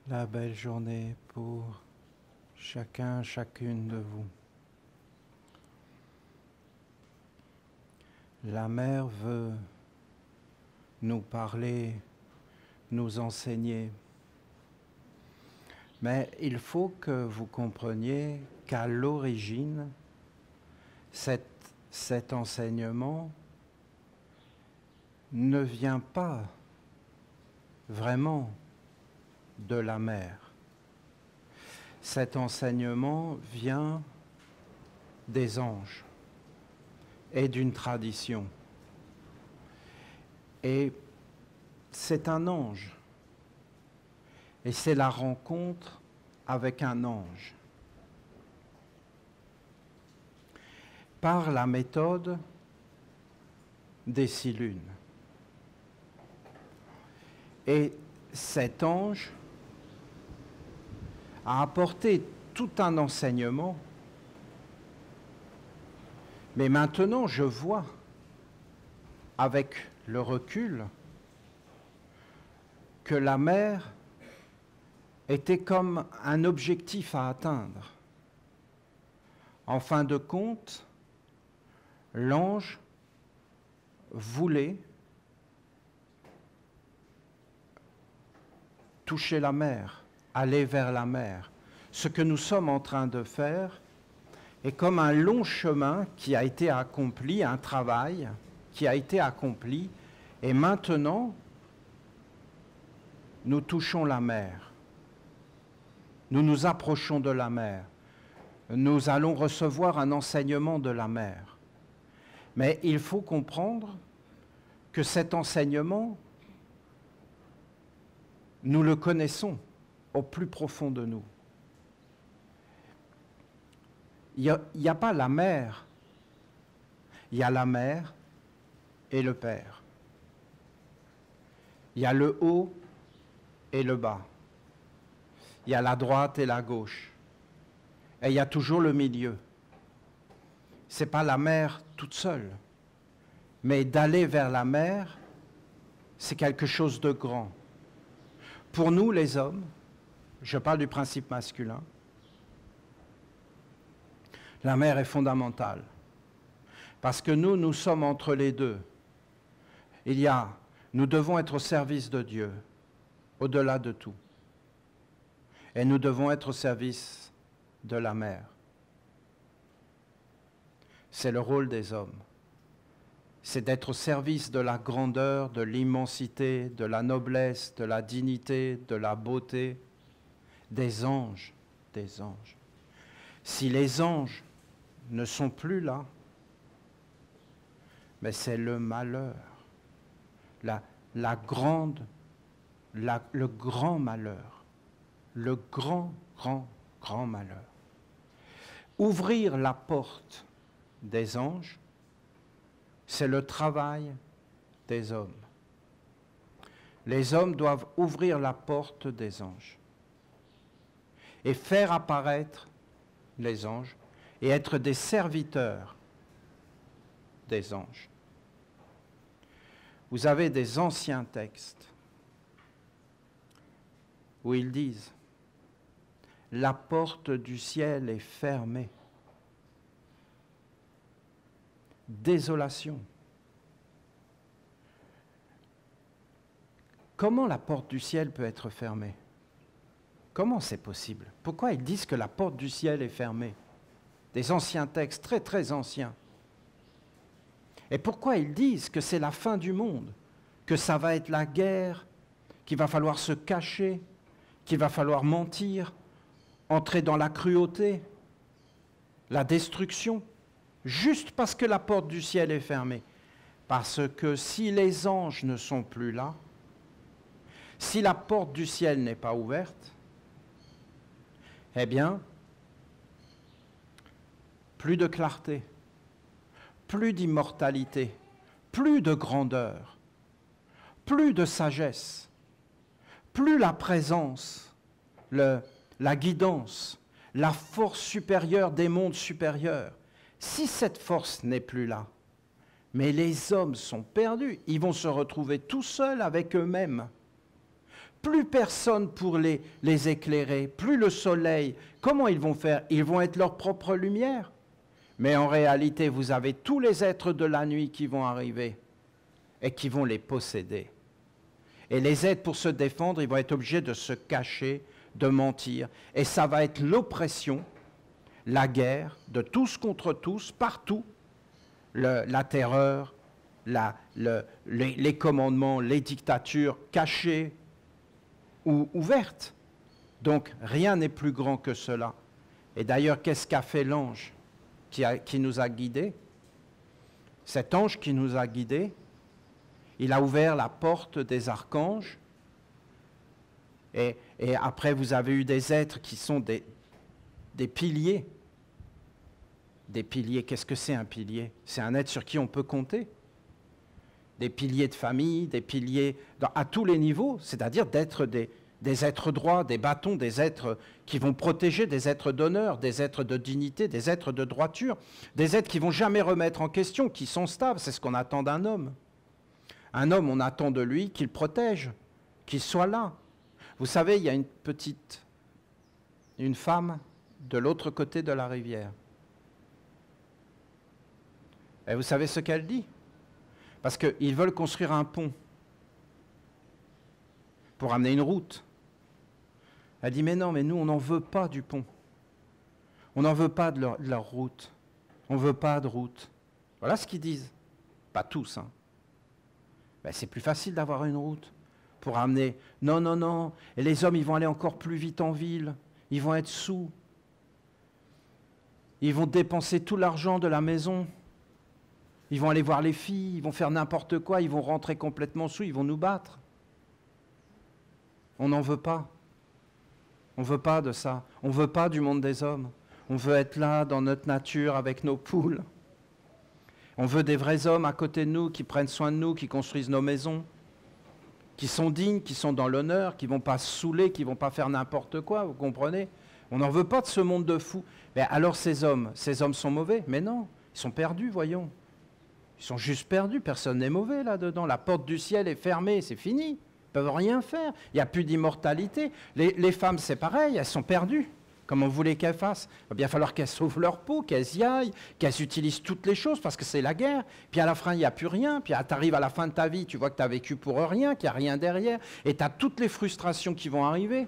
la belle journée pour chacun, chacune de vous. La mère veut nous parler, nous enseigner. Mais il faut que vous compreniez qu'à l'origine, cet enseignement ne vient pas vraiment de la mère. Cet enseignement vient des anges et d'une tradition. Et c'est un ange. Et c'est la rencontre avec un ange. Par la méthode des 6 lunes. Et cet ange a apporté tout un enseignement. Mais maintenant, je vois, avec le recul, que la mère était comme un objectif à atteindre. En fin de compte, l'ange voulait toucher la mer, aller vers la mer. Ce que nous sommes en train de faire est comme un long chemin qui a été accompli, un travail qui a été accompli, et maintenant, nous touchons la mer. Nous nous approchons de la mer. Nous allons recevoir un enseignement de la mer. Mais il faut comprendre que cet enseignement, nous le connaissons au plus profond de nous. Il n'y a pas la mère, il y a la mère et le père. Il y a le haut et le bas. Il y a la droite et la gauche. Et il y a toujours le milieu. Ce n'est pas la mère toute seule. Mais d'aller vers la mère, c'est quelque chose de grand. Pour nous, les hommes, je parle du principe masculin, la mère est fondamentale. Parce que nous sommes entre les deux. Nous devons être au service de Dieu, au-delà de tout. Et nous devons être au service de la mère. C'est le rôle des hommes. C'est d'être au service de la grandeur, de l'immensité, de la noblesse, de la dignité, de la beauté, des anges, des anges. Si les anges ne sont plus là, mais c'est le malheur, le grand malheur, le grand malheur. Ouvrir la porte des anges, c'est le travail des hommes. Les hommes doivent ouvrir la porte des anges et faire apparaître les anges et être des serviteurs des anges. Vous avez des anciens textes où ils disent « La porte du ciel est fermée ». Désolation. Comment la porte du ciel peut être fermée? Comment c'est possible? Pourquoi ils disent que la porte du ciel est fermée? Des anciens textes, très très anciens. Et pourquoi ils disent que c'est la fin du monde, que ça va être la guerre, qu'il va falloir se cacher, qu'il va falloir mentir, entrer dans la cruauté, la destruction, juste parce que la porte du ciel est fermée? Parce que si les anges ne sont plus là, si la porte du ciel n'est pas ouverte, eh bien, plus de clarté, plus d'immortalité, plus de grandeur, plus de sagesse, plus la présence, la guidance, la force supérieure des mondes supérieurs. Si cette force n'est plus là, mais les hommes sont perdus, ils vont se retrouver tout seuls avec eux-mêmes. plus personne pour les éclairer, plus le soleil. Comment ils vont faire? Ils vont être leur propre lumière. Mais en réalité, vous avez tous les êtres de la nuit qui vont arriver et qui vont les posséder. Et les êtres, pour se défendre, ils vont être obligés de se cacher, de mentir. Et ça va être l'oppression, la guerre, de tous contre tous, partout. La terreur, les commandements, les dictatures cachées ou ouvertes. Donc, rien n'est plus grand que cela. Et d'ailleurs, qu'est-ce qu'a fait l'ange qui nous a guidés? Cet ange qui nous a guidés, il a ouvert la porte des archanges. Et après, vous avez eu des êtres qui sont des piliers. Des piliers, qu'est-ce que c'est un pilier? C'est un être sur qui on peut compter. Des piliers de famille, des piliers à tous les niveaux, c'est-à-dire d'être des êtres droits, des bâtons, des êtres qui vont protéger, des êtres d'honneur, des êtres de dignité, des êtres de droiture, des êtres qui ne vont jamais remettre en question, qui sont stables. C'est ce qu'on attend d'un homme. Un homme, on attend de lui qu'il protège, qu'il soit là. Vous savez, il y a une femme de l'autre côté de la rivière. Et vous savez ce qu'elle dit? Parce qu'ils veulent construire un pont pour amener une route. Elle dit, mais non, mais nous, on n'en veut pas du pont. On n'en veut pas de leur route. On ne veut pas de route. Voilà ce qu'ils disent. Pas tous, hein. Ben, c'est plus facile d'avoir une route pour amener... Non, non, non. Et les hommes, ils vont aller encore plus vite en ville. Ils vont être sous. Ils vont dépenser tout l'argent de la maison. Ils vont aller voir les filles. Ils vont faire n'importe quoi. Ils vont rentrer complètement sous. Ils vont nous battre. On n'en veut pas. On ne veut pas de ça. On ne veut pas du monde des hommes. On veut être là, dans notre nature, avec nos poules. On veut des vrais hommes à côté de nous, qui prennent soin de nous, qui construisent nos maisons, qui sont dignes, qui sont dans l'honneur, qui ne vont pas se saouler, qui ne vont pas faire n'importe quoi, vous comprenez? On n'en veut pas de ce monde de fous. Mais alors ces hommes sont mauvais? Mais non, ils sont perdus, voyons. Ils sont juste perdus, personne n'est mauvais là-dedans. La porte du ciel est fermée, c'est fini. Ils ne peuvent rien faire. Il n'y a plus d'immortalité. Les femmes, c'est pareil, elles sont perdues. Comme on voulait qu'elles fassent. Il va bien falloir qu'elles sauvent leur peau, qu'elles y aillent, qu'elles utilisent toutes les choses parce que c'est la guerre. Puis à la fin, il n'y a plus rien. Puis tu arrives à la fin de ta vie, tu vois que tu as vécu pour rien, qu'il n'y a rien derrière. Et tu as toutes les frustrations qui vont arriver.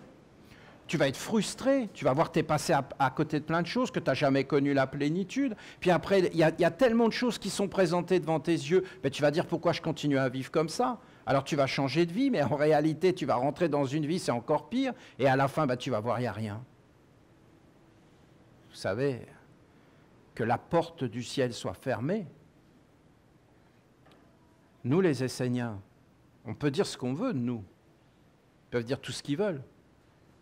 Tu vas être frustré, tu vas voir que tu es passé à côté de plein de choses, que tu n'as jamais connu la plénitude. Puis après, il y a tellement de choses qui sont présentées devant tes yeux, mais tu vas dire pourquoi je continue à vivre comme ça. Alors tu vas changer de vie, mais en réalité, tu vas rentrer dans une vie, c'est encore pire. Et à la fin, tu vas voir, il n'y a rien. Vous savez, que la porte du ciel soit fermée. Nous, les Esséniens, on peut dire ce qu'on veut de nous. Ils peuvent dire tout ce qu'ils veulent.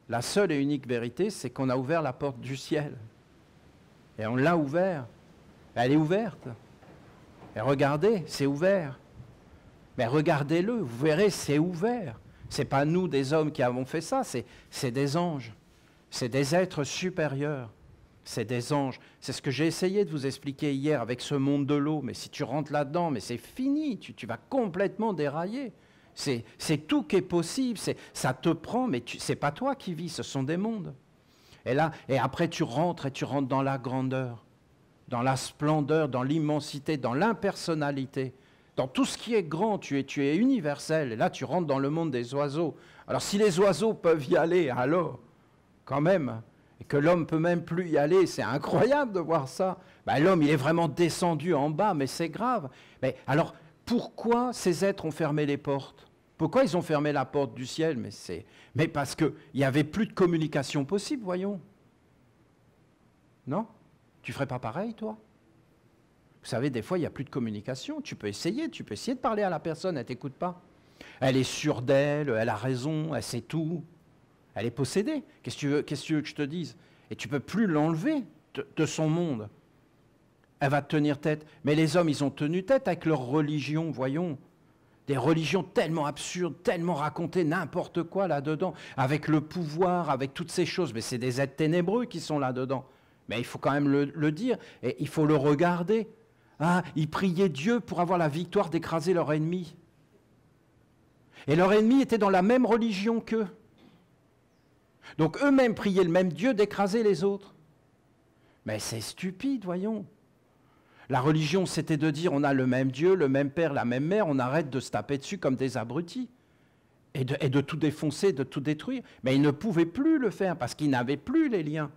La seule et unique vérité, c'est qu'on a ouvert la porte du ciel. Et on l'a ouverte. Elle est ouverte. Et regardez, c'est ouvert. Mais regardez-le, vous verrez, c'est ouvert. Ce n'est pas nous, des hommes, qui avons fait ça, c'est des anges. C'est des êtres supérieurs. C'est des anges. C'est ce que j'ai essayé de vous expliquer hier avec ce monde de l'eau. Mais si tu rentres là-dedans, mais c'est fini. Tu vas complètement dérailler. C'est tout qui est possible. Ça te prend, mais ce n'est pas toi qui vis, ce sont des mondes. Et après tu rentres dans la grandeur, dans la splendeur, dans l'immensité, dans l'impersonnalité. Dans tout ce qui est grand, tu es universel. Et là, tu rentres dans le monde des oiseaux. Alors si les oiseaux peuvent y aller, alors, quand même... et que l'homme ne peut même plus y aller, c'est incroyable de voir ça. L'homme, il est vraiment descendu en bas, mais c'est grave. Mais alors, pourquoi ces êtres ont fermé les portes? Pourquoi ils ont fermé la porte du ciel? Mais parce qu'il n'y avait plus de communication possible, voyons. Non? Tu ne ferais pas pareil, toi? Vous savez, des fois, il n'y a plus de communication. Tu peux essayer de parler à la personne, elle ne t'écoute pas. Elle est sûre d'elle, elle a raison, elle sait tout. Elle est possédée. Qu'est-ce que tu veux que je te dise? Et tu ne peux plus l'enlever de son monde. Elle va te tenir tête. Mais les hommes, ils ont tenu tête avec leur religion, voyons. Des religions tellement absurdes, tellement racontées n'importe quoi là-dedans, avec le pouvoir, avec toutes ces choses. Mais c'est des êtres ténébreux qui sont là-dedans. Mais il faut quand même le dire, et il faut le regarder. Ah, ils priaient Dieu pour avoir la victoire d'écraser leur ennemi. Et leur ennemi était dans la même religion qu'eux. Donc eux-mêmes priaient le même Dieu d'écraser les autres. Mais c'est stupide, voyons. La religion, c'était de dire on a le même Dieu, le même Père, la même Mère, on arrête de se taper dessus comme des abrutis et de tout défoncer, de tout détruire. Mais ils ne pouvaient plus le faire parce qu'ils n'avaient plus les liens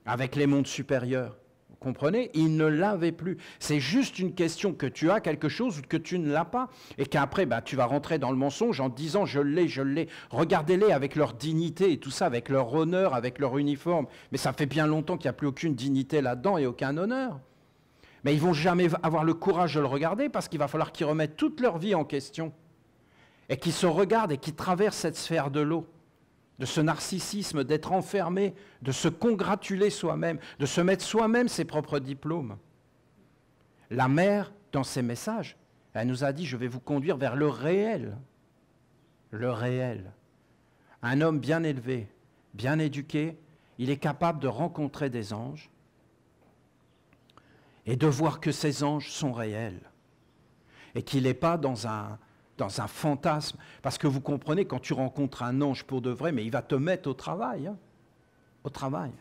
avec les mondes supérieurs. Vous comprenez? Ils ne l'avaient plus. C'est juste une question que tu as quelque chose ou que tu ne l'as pas. Et qu'après, tu vas rentrer dans le mensonge en disant je l'ai, je l'ai. Regardez-les avec leur dignité et tout ça, avec leur honneur, avec leur uniforme. Mais ça fait bien longtemps qu'il n'y a plus aucune dignité là-dedans et aucun honneur. Mais ils ne vont jamais avoir le courage de le regarder parce qu'il va falloir qu'ils remettent toute leur vie en question et qu'ils se regardent et qu'ils traversent cette sphère de l'eau, de ce narcissisme, d'être enfermé, de se congratuler soi-même, de se mettre soi-même ses propres diplômes. La mère, dans ses messages, elle nous a dit « Je vais vous conduire vers le réel. » Le réel. Un homme bien élevé, bien éduqué, il est capable de rencontrer des anges et de voir que ces anges sont réels et qu'il n'est pas dans un fantasme. Parce que vous comprenez, quand tu rencontres un ange pour de vrai, mais il va te mettre au travail. Au travail.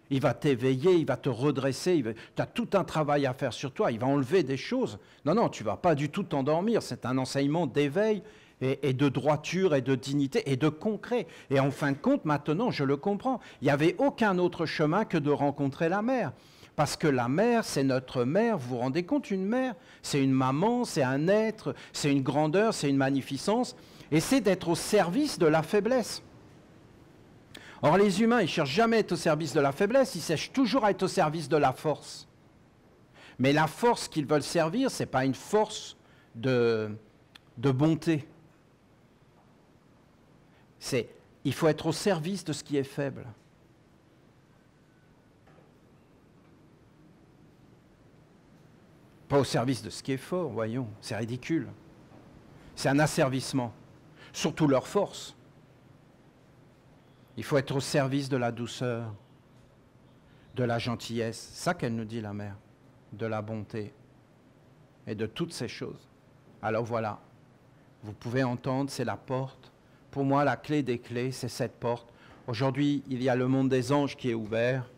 Il va t'éveiller, il va te redresser, tu as tout un travail à faire sur toi, il va enlever des choses. Non, tu ne vas pas du tout t'endormir, c'est un enseignement d'éveil et de droiture et de dignité et de concret. Et en fin de compte, maintenant, je le comprends, il n'y avait aucun autre chemin que de rencontrer la mère. Parce que la mère, c'est notre mère, vous vous rendez compte, une mère, c'est une maman, c'est un être, c'est une grandeur, c'est une magnificence, et c'est d'être au service de la faiblesse. Or, les humains, ils ne cherchent jamais à être au service de la faiblesse, ils cherchent toujours à être au service de la force. Mais la force qu'ils veulent servir, ce n'est pas une force de bonté. Il faut être au service de ce qui est faible. Pas au service de ce qui est fort, voyons, c'est ridicule. C'est un asservissement, surtout leur force. Il faut être au service de la douceur, de la gentillesse, c'est ça qu'elle nous dit la mère, de la bonté et de toutes ces choses. Alors voilà, vous pouvez entendre, c'est la porte. Pour moi, la clé des clés, c'est cette porte. Aujourd'hui, il y a le monde des anges qui est ouvert.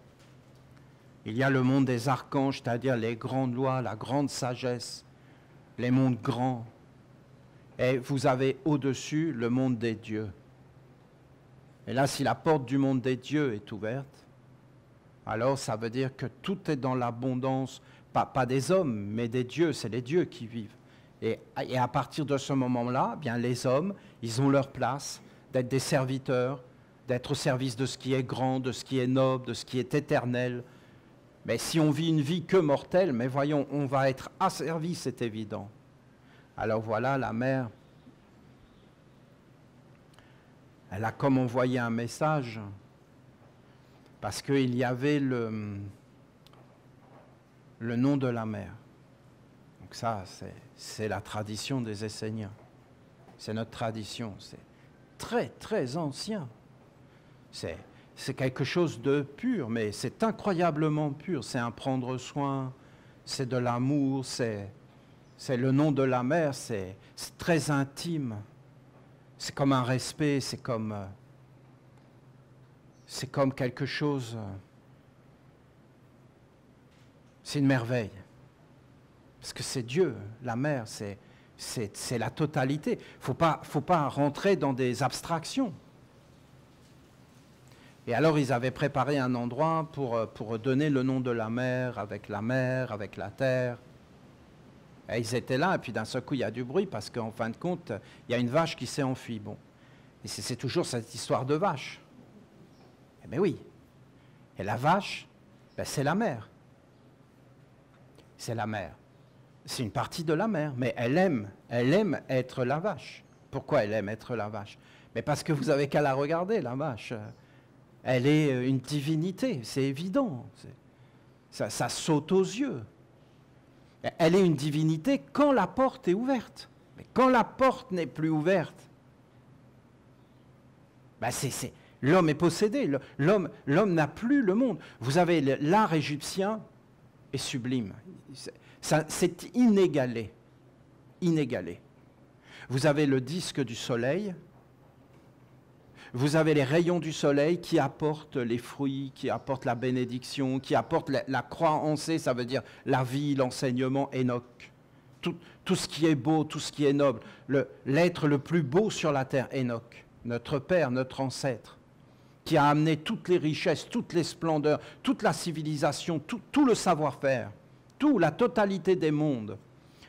Il y a le monde des archanges, c'est-à-dire les grandes lois, la grande sagesse, les mondes grands. Et vous avez au-dessus le monde des dieux. Et là, si la porte du monde des dieux est ouverte, alors ça veut dire que tout est dans l'abondance, pas des hommes, mais des dieux, c'est les dieux qui vivent. Et à partir de ce moment-là, bien les hommes, ils ont leur place d'être des serviteurs, d'être au service de ce qui est grand, de ce qui est noble, de ce qui est éternel. Mais si on vit une vie que mortelle, mais voyons, on va être asservi, c'est évident. Alors voilà, la mère, elle a comme envoyé un message, parce qu'il y avait le nom de la mère. Donc ça, c'est la tradition des Esséniens. C'est notre tradition, c'est très, très ancien. C'est quelque chose de pur, mais c'est incroyablement pur. C'est un prendre soin, c'est de l'amour, c'est le nom de la mère, c'est très intime. C'est comme un respect, c'est comme quelque chose, c'est une merveille. Parce que c'est Dieu, la mère, c'est la totalité. Faut pas rentrer dans des abstractions. Et alors, ils avaient préparé un endroit pour donner le nom de la mer, avec la terre. Et ils étaient là, et puis d'un seul coup, il y a du bruit, parce qu'en fin de compte, il y a une vache qui s'est enfuie. Bon. Et c'est toujours cette histoire de vache. Eh bien oui. Et la vache, c'est la mer. C'est la mer. C'est une partie de la mer, mais elle aime être la vache. Pourquoi elle aime être la vache? Mais parce que vous avez qu'à la regarder, la vache. Elle est une divinité, c'est évident. Ça saute aux yeux. Elle est une divinité quand la porte est ouverte. Mais quand la porte n'est plus ouverte, l'homme est possédé. L'homme n'a plus le monde. Vous avez l'art égyptien est sublime. C'est inégalé. Inégalé. Vous avez le disque du soleil, vous avez les rayons du soleil qui apportent les fruits, qui apportent la bénédiction, qui apportent la croix en C, ça veut dire la vie, l'enseignement, Enoch. Tout ce qui est beau, tout ce qui est noble, l'être le plus beau sur la terre, Enoch, notre père, notre ancêtre, qui a amené toutes les richesses, toutes les splendeurs, toute la civilisation, tout le savoir-faire, la totalité des mondes.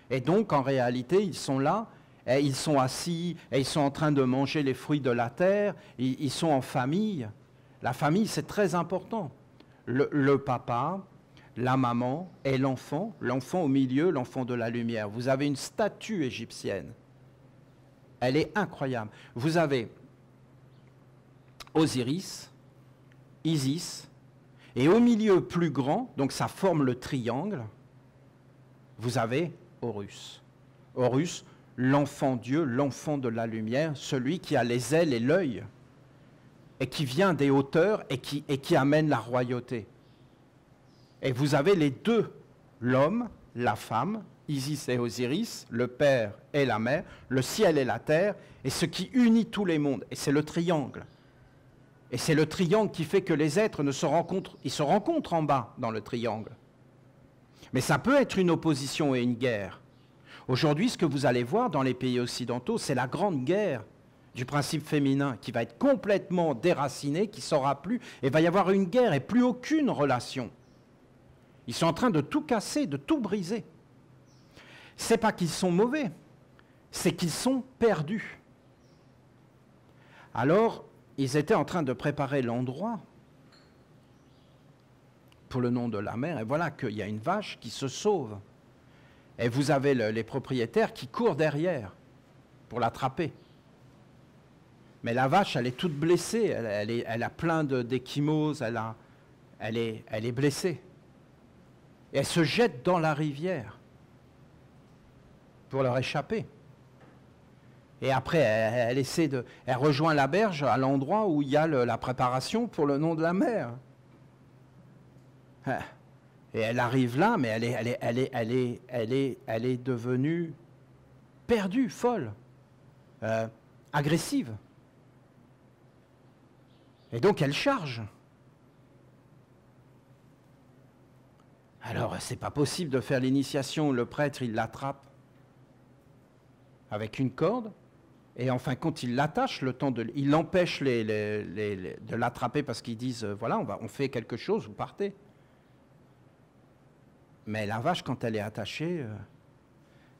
Et donc, en réalité, ils sont là, et ils sont assis, et ils sont en train de manger les fruits de la terre, ils sont en famille. La famille, c'est très important. Le papa, la maman et l'enfant au milieu, l'enfant de la lumière. Vous avez une statue égyptienne. Elle est incroyable. Vous avez Osiris, Isis, et au milieu plus grand, donc ça forme le triangle, vous avez Horus. Horus, l'enfant Dieu, l'enfant de la lumière, celui qui a les ailes et l'œil, et qui vient des hauteurs et qui amène la royauté. Et vous avez les deux, l'homme, la femme, Isis et Osiris, le père et la mère, le ciel et la terre, et ce qui unit tous les mondes, et c'est le triangle. Et c'est le triangle qui fait que les êtres ils se rencontrent en bas dans le triangle. Mais ça peut être une opposition et une guerre. Aujourd'hui, ce que vous allez voir dans les pays occidentaux, c'est la grande guerre du principe féminin qui va être complètement déraciné, qui ne saura plus, et il va y avoir une guerre et plus aucune relation. Ils sont en train de tout casser, de tout briser. Ce n'est pas qu'ils sont mauvais, c'est qu'ils sont perdus. Alors, ils étaient en train de préparer l'endroit pour le nom de la mer, et voilà qu'il y a une vache qui se sauve. Et vous avez les propriétaires qui courent derrière pour l'attraper. Mais la vache, elle est toute blessée, elle a plein d'échymoses, elle est blessée. Et elle se jette dans la rivière pour leur échapper. Et après, elle rejoint la berge à l'endroit où il y a la préparation pour le nom de la mer. Et elle arrive là, mais elle est devenue perdue, folle, agressive. Et donc elle charge. Alors, c'est pas possible de faire l'initiation, le prêtre, il l'attrape avec une corde, et en fin de compte, il l'attache, il l'empêche de l'attraper parce qu'ils disent, voilà, on fait quelque chose, vous partez. Mais la vache, quand elle est attachée,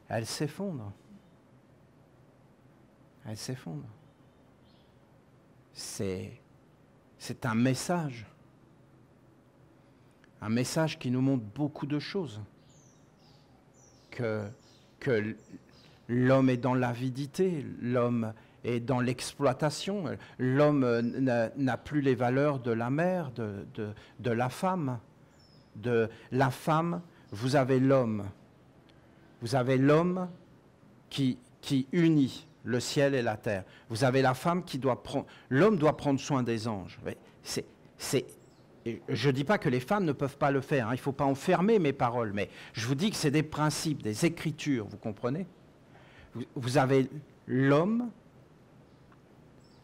elle s'effondre. Elle s'effondre. C'est un message. Un message qui nous montre beaucoup de choses. Que l'homme est dans l'avidité, l'homme est dans l'exploitation, l'homme n'a plus les valeurs de la mère, de la femme. De la femme, vous avez l'homme. Vous avez l'homme qui unit le ciel et la terre. Vous avez la femme qui doit prendre... L'homme doit prendre soin des anges. Je ne dis pas que les femmes ne peuvent pas le faire, hein, il ne faut pas enfermer mes paroles, mais je vous dis que c'est des principes, des écritures, vous comprenez? Vous avez l'homme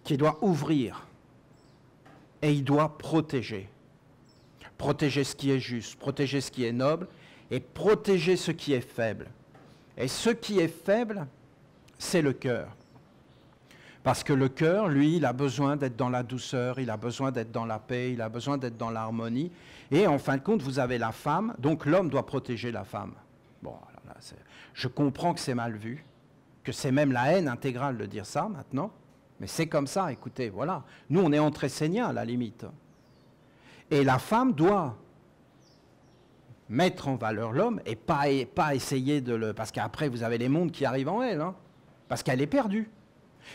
qui doit ouvrir et il doit protéger. Protéger ce qui est juste, protéger ce qui est noble et protéger ce qui est faible. Et ce qui est faible, c'est le cœur. Parce que le cœur, lui, il a besoin d'être dans la douceur, il a besoin d'être dans la paix, il a besoin d'être dans l'harmonie. Et en fin de compte, vous avez la femme, donc l'homme doit protéger la femme. Bon, alors là, je comprends que c'est mal vu, que c'est même la haine intégrale de dire ça maintenant, mais c'est comme ça, écoutez, voilà. Nous, on est entre Esséniens, à la limite. Et la femme doit mettre en valeur l'homme et pas essayer de le... Parce qu'après, vous avez les mondes qui arrivent en elle, hein, parce qu'elle est perdue.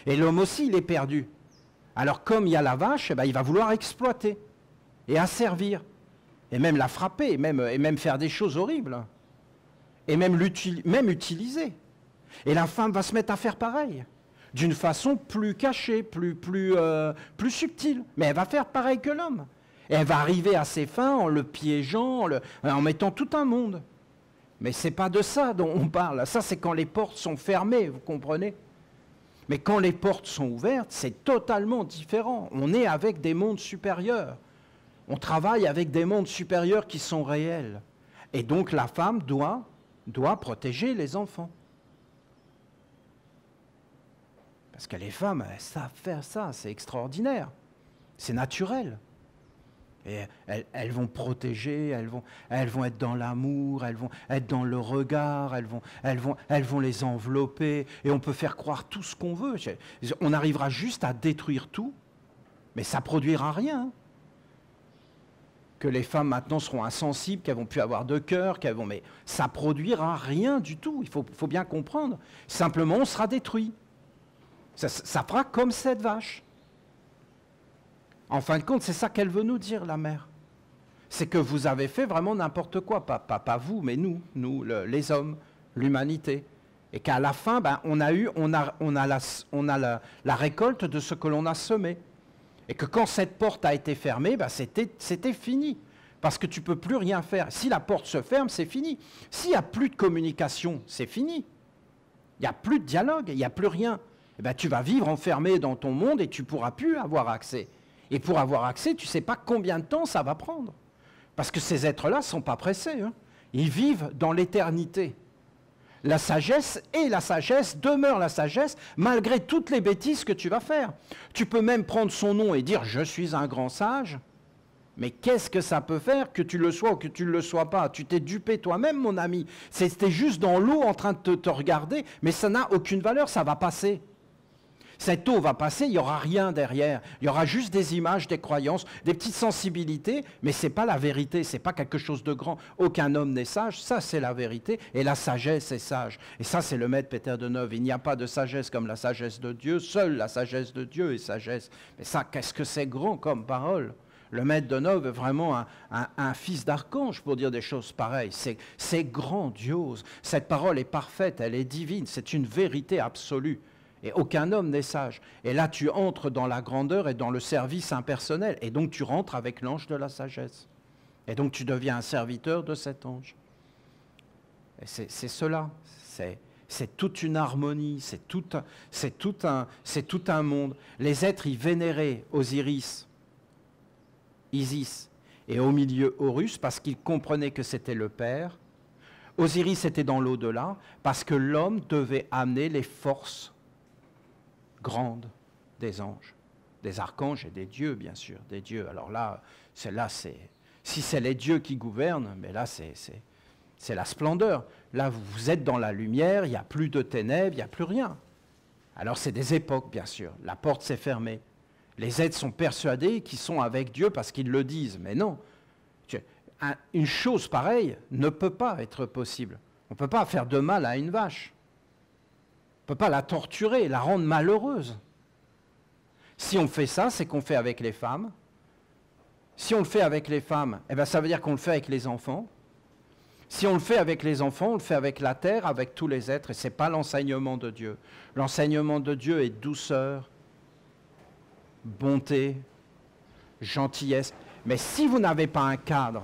Et l'homme aussi, il est perdu. Alors, comme il y a la vache, il va vouloir exploiter et asservir, et même la frapper, et même faire des choses horribles, et même utiliser. Et la femme va se mettre à faire pareil, d'une façon plus cachée, plus subtile, mais elle va faire pareil que l'homme. Et elle va arriver à ses fins en le piégeant, en mettant tout un monde. Mais ce n'est pas de ça dont on parle. Ça, c'est quand les portes sont fermées, vous comprenez? Mais quand les portes sont ouvertes, c'est totalement différent. On est avec des mondes supérieurs. On travaille avec des mondes supérieurs qui sont réels. Et donc la femme doit protéger les enfants. Parce que les femmes, elles savent faire ça, c'est extraordinaire. C'est naturel. Et elles vont protéger, elles vont être dans l'amour, elles vont être dans le regard, elles vont les envelopper. Et on peut faire croire tout ce qu'on veut. On arrivera juste à détruire tout, mais ça ne produira rien. Que les femmes maintenant seront insensibles, qu'elles vont plus avoir de cœur, mais ça ne produira rien du tout. Il faut bien comprendre. Simplement, on sera détruit. Ça fera comme cette vache. En fin de compte, c'est ça qu'elle veut nous dire, la mère. C'est que vous avez fait vraiment n'importe quoi. Pas vous, mais nous les hommes, l'humanité. Et qu'à la fin, on a la récolte de ce que l'on a semé. Et que quand cette porte a été fermée, c'était fini. Parce que tu ne peux plus rien faire. Si la porte se ferme, c'est fini. S'il n'y a plus de communication, c'est fini. Il n'y a plus de dialogue, il n'y a plus rien. Tu vas vivre enfermé dans ton monde et tu ne pourras plus avoir accès. Et pour avoir accès, tu ne sais pas combien de temps ça va prendre. Parce que ces êtres-là ne sont pas pressés. Ils vivent dans l'éternité. La sagesse demeure la sagesse, malgré toutes les bêtises que tu vas faire. Tu peux même prendre son nom et dire « je suis un grand sage », mais qu'est-ce que ça peut faire que tu le sois ou que tu ne le sois pas? Tu t'es dupé toi-même, mon ami. C'était juste dans l'eau en train de te regarder, mais ça n'a aucune valeur, ça va passer. Cette eau va passer, il n'y aura rien derrière. Il y aura juste des images, des croyances, des petites sensibilités, mais ce n'est pas la vérité, ce n'est pas quelque chose de grand. Aucun homme n'est sage, ça c'est la vérité, et la sagesse est sage. Et ça c'est le maître Péter de Neuve. Il n'y a pas de sagesse comme la sagesse de Dieu, seule la sagesse de Dieu est sagesse. Mais ça, qu'est-ce que c'est grand comme parole? Le maître de Neuve est vraiment un fils d'archange pour dire des choses pareilles. C'est grandiose. Cette parole est parfaite, elle est divine, c'est une vérité absolue. Et aucun homme n'est sage. Et là, tu entres dans la grandeur et dans le service impersonnel. Et donc, tu rentres avec l'ange de la sagesse. Et donc, tu deviens un serviteur de cet ange. Et c'est cela. C'est toute une harmonie. C'est tout un monde. Les êtres y vénéraient Osiris, Isis, et au milieu Horus, parce qu'ils comprenaient que c'était le Père. Osiris était dans l'au-delà, parce que l'homme devait amener les forces grande des anges, des archanges et des dieux, bien sûr, des dieux. Alors là, si c'est les dieux qui gouvernent, mais là, c'est la splendeur. Là, vous êtes dans la lumière, il n'y a plus de ténèbres, il n'y a plus rien. Alors, c'est des époques, bien sûr. La porte s'est fermée. Les êtres sont persuadés qu'ils sont avec Dieu parce qu'ils le disent. Mais non, une chose pareille ne peut pas être possible. On ne peut pas faire de mal à une vache. On ne peut pas la torturer, la rendre malheureuse. Si on fait ça, c'est qu'on fait avec les femmes. Si on le fait avec les femmes, ça veut dire qu'on le fait avec les enfants. Si on le fait avec les enfants, on le fait avec la terre, avec tous les êtres, et ce n'est pas l'enseignement de Dieu. L'enseignement de Dieu est douceur, bonté, gentillesse. Mais si vous n'avez pas un cadre,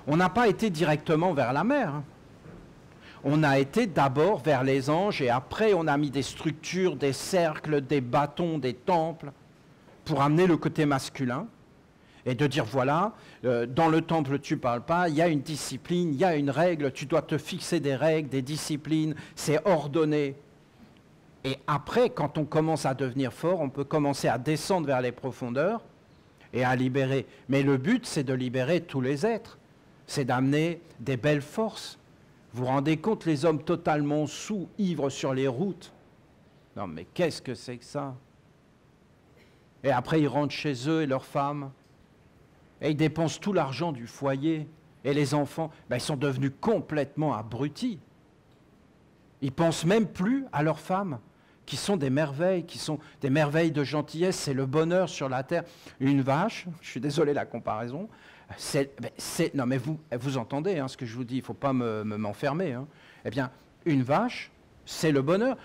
on n'a pas été directement vers la mer. On a été d'abord vers les anges et après on a mis des structures, des cercles, des bâtons, des temples pour amener le côté masculin et de dire voilà, dans le temple tu ne parles pas, il y a une discipline, il y a une règle, tu dois te fixer des règles, des disciplines, c'est ordonné. Et après, quand on commence à devenir fort, on peut commencer à descendre vers les profondeurs et à libérer. Mais le but, c'est de libérer tous les êtres, c'est d'amener des belles forces. Vous vous rendez compte, les hommes totalement saouls, ivres sur les routes? Non, mais qu'est-ce que c'est que ça? Et après, ils rentrent chez eux et leurs femmes, et ils dépensent tout l'argent du foyer. Et les enfants, ils sont devenus complètement abrutis. Ils ne pensent même plus à leurs femmes, qui sont des merveilles de gentillesse, c'est le bonheur sur la terre. Une vache, je suis désolé la comparaison, non mais vous entendez ce que je vous dis, il ne faut pas m'enfermer. Eh bien, une vache, c'est le bonheur.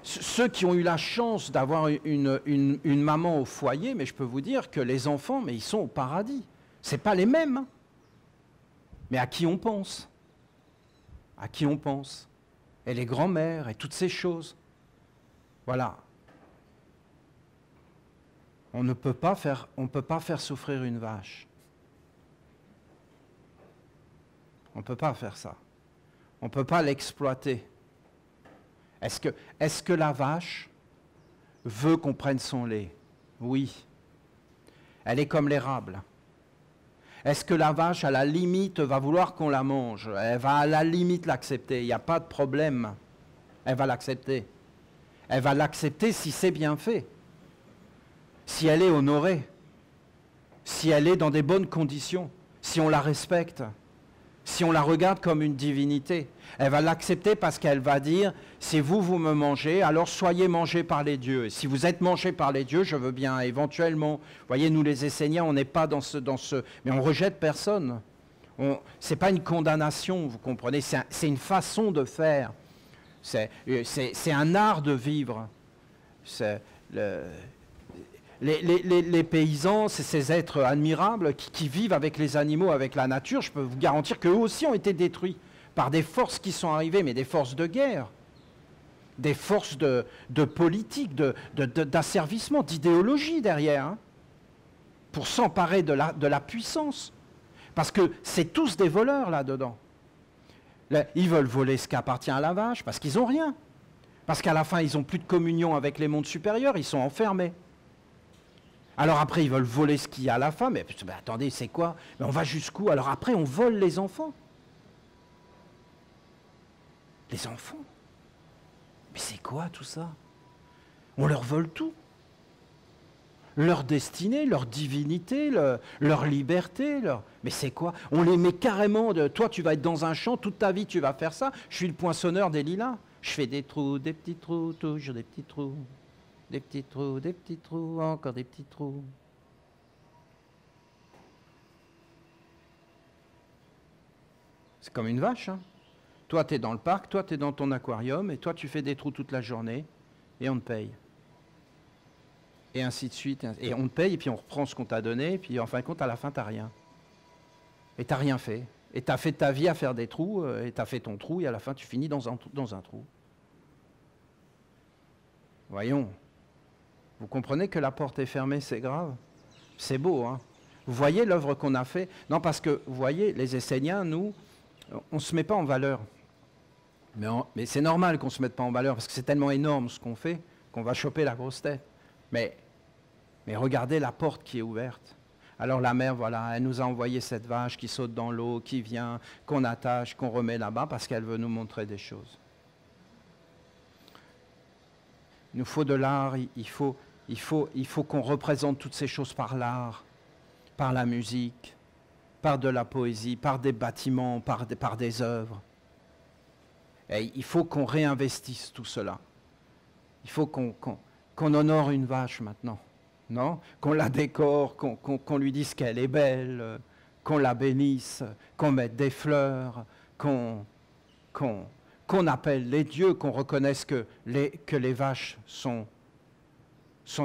Ceux qui ont eu la chance d'avoir une maman au foyer, mais je peux vous dire que les enfants, mais ils sont au paradis. Ce n'est pas les mêmes. Mais à qui on pense? À qui on pense? et les grands-mères, et toutes ces choses. Voilà. On ne peut pas faire souffrir une vache. On ne peut pas faire ça. On ne peut pas l'exploiter. Est-ce que la vache veut qu'on prenne son lait? Oui. Elle est comme l'érable. Est-ce que la vache, à la limite, va vouloir qu'on la mange? Elle va à la limite l'accepter. Il n'y a pas de problème. Elle va l'accepter. Elle va l'accepter si c'est bien fait. Si elle est honorée. Si elle est dans des bonnes conditions. Si on la respecte. Si on la regarde comme une divinité. Elle va l'accepter parce qu'elle va dire, si vous me mangez, alors soyez mangés par les dieux. Et si vous êtes mangés par les dieux, je veux bien éventuellement. Vous voyez, nous les Esséniens, on n'est pas dans ce... Mais on ne rejette personne. Ce n'est pas une condamnation, vous comprenez, c'est une façon de faire. C'est un art de vivre. Les paysans, c'est ces êtres admirables qui vivent avec les animaux, avec la nature. Je peux vous garantir qu'eux aussi ont été détruits par des forces qui sont arrivées, mais des forces de guerre, des forces de politique, d'asservissement, d'idéologie derrière, hein, pour s'emparer de la puissance. Parce que c'est tous des voleurs là-dedans. Ils veulent voler ce qui appartient à la vache parce qu'ils n'ont rien. Parce qu'à la fin, ils n'ont plus de communion avec les mondes supérieurs, ils sont enfermés. Alors après, ils veulent voler ce qu'il y a à la fin, mais attendez, c'est quoi? Mais on va jusqu'où? Alors après, on vole les enfants. Les enfants? Mais c'est quoi tout ça? On leur vole tout. Leur destinée, leur divinité, leur liberté, mais c'est quoi? On les met carrément de... Toi, tu vas être dans un champ, toute ta vie, tu vas faire ça. Je suis le poinçonneur des lilas. Je fais des trous, des petits trous, toujours des petits trous. Des petits trous, encore des petits trous. C'est comme une vache, hein. Toi, tu es dans le parc, toi, tu es dans ton aquarium, et toi, tu fais des trous toute la journée, et on te paye. Et ainsi de suite. Et on te paye, et puis on reprend ce qu'on t'a donné, et puis en fin de compte, à la fin, tu n'as rien. Et tu n'as rien fait. Et tu as fait ta vie à faire des trous, et tu as fait ton trou, et à la fin, tu finis dans un trou. Voyons. Vous comprenez que la porte est fermée, c'est grave? C'est beau, hein? Vous voyez l'œuvre qu'on a fait? Non, parce que, vous voyez, les Esséniens, nous, on ne se met pas en valeur. Mais c'est normal qu'on ne se mette pas en valeur, parce que c'est tellement énorme ce qu'on fait, qu'on va choper la grosse tête. Mais regardez la porte qui est ouverte. Alors la mère, voilà, elle nous a envoyé cette vache qui saute dans l'eau, qui vient, qu'on attache, qu'on remet là-bas, parce qu'elle veut nous montrer des choses. Il nous faut de l'art, il faut qu'on représente toutes ces choses par l'art, par la musique, par de la poésie, par des bâtiments, par des œuvres. Et il faut qu'on réinvestisse tout cela. Il faut qu'on honore une vache maintenant, non? Qu'on la décore, qu'on lui dise qu'elle est belle, qu'on la bénisse, qu'on mette des fleurs, qu'on appelle les dieux, qu'on reconnaisse que les vaches sont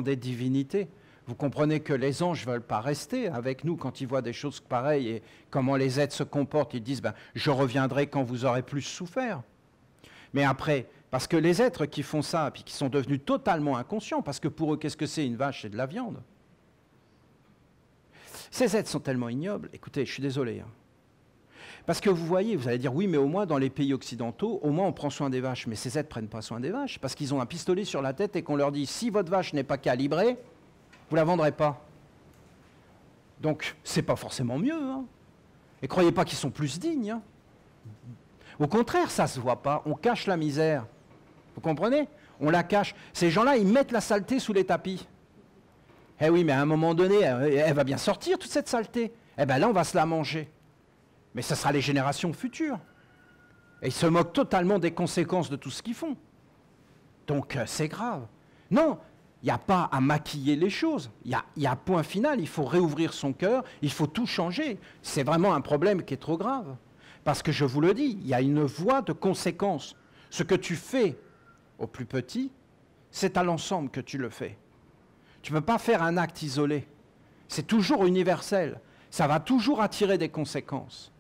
des divinités. Vous comprenez que les anges ne veulent pas rester avec nous quand ils voient des choses pareilles et comment les êtres se comportent. Ils disent, je reviendrai quand vous aurez plus souffert. Mais après, parce que les êtres qui font ça, puis qui sont devenus totalement inconscients, parce que pour eux, qu'est-ce que c'est une vache? C'est de la viande. Ces êtres sont tellement ignobles. Écoutez, je suis désolé, hein. Parce que vous voyez, vous allez dire, oui, mais au moins dans les pays occidentaux, au moins on prend soin des vaches. Mais ces êtres ne prennent pas soin des vaches, parce qu'ils ont un pistolet sur la tête et qu'on leur dit, si votre vache n'est pas calibrée, vous ne la vendrez pas. Donc, c'est pas forcément mieux, hein. Et croyez pas qu'ils sont plus dignes, hein. Au contraire, ça ne se voit pas, on cache la misère. Vous comprenez? On la cache. Ces gens-là, ils mettent la saleté sous les tapis. Eh oui, mais à un moment donné, elle va bien sortir, toute cette saleté. Eh bien là, on va se la manger. Mais ce sera les générations futures. Et ils se moquent totalement des conséquences de tout ce qu'ils font. Donc, c'est grave. Non, il n'y a pas à maquiller les choses. Il y a point final, il faut réouvrir son cœur, il faut tout changer. C'est vraiment un problème qui est trop grave. Parce que je vous le dis, il y a une voie de conséquence. Ce que tu fais au plus petit, c'est à l'ensemble que tu le fais. Tu ne peux pas faire un acte isolé. C'est toujours universel. Ça va toujours attirer des conséquences.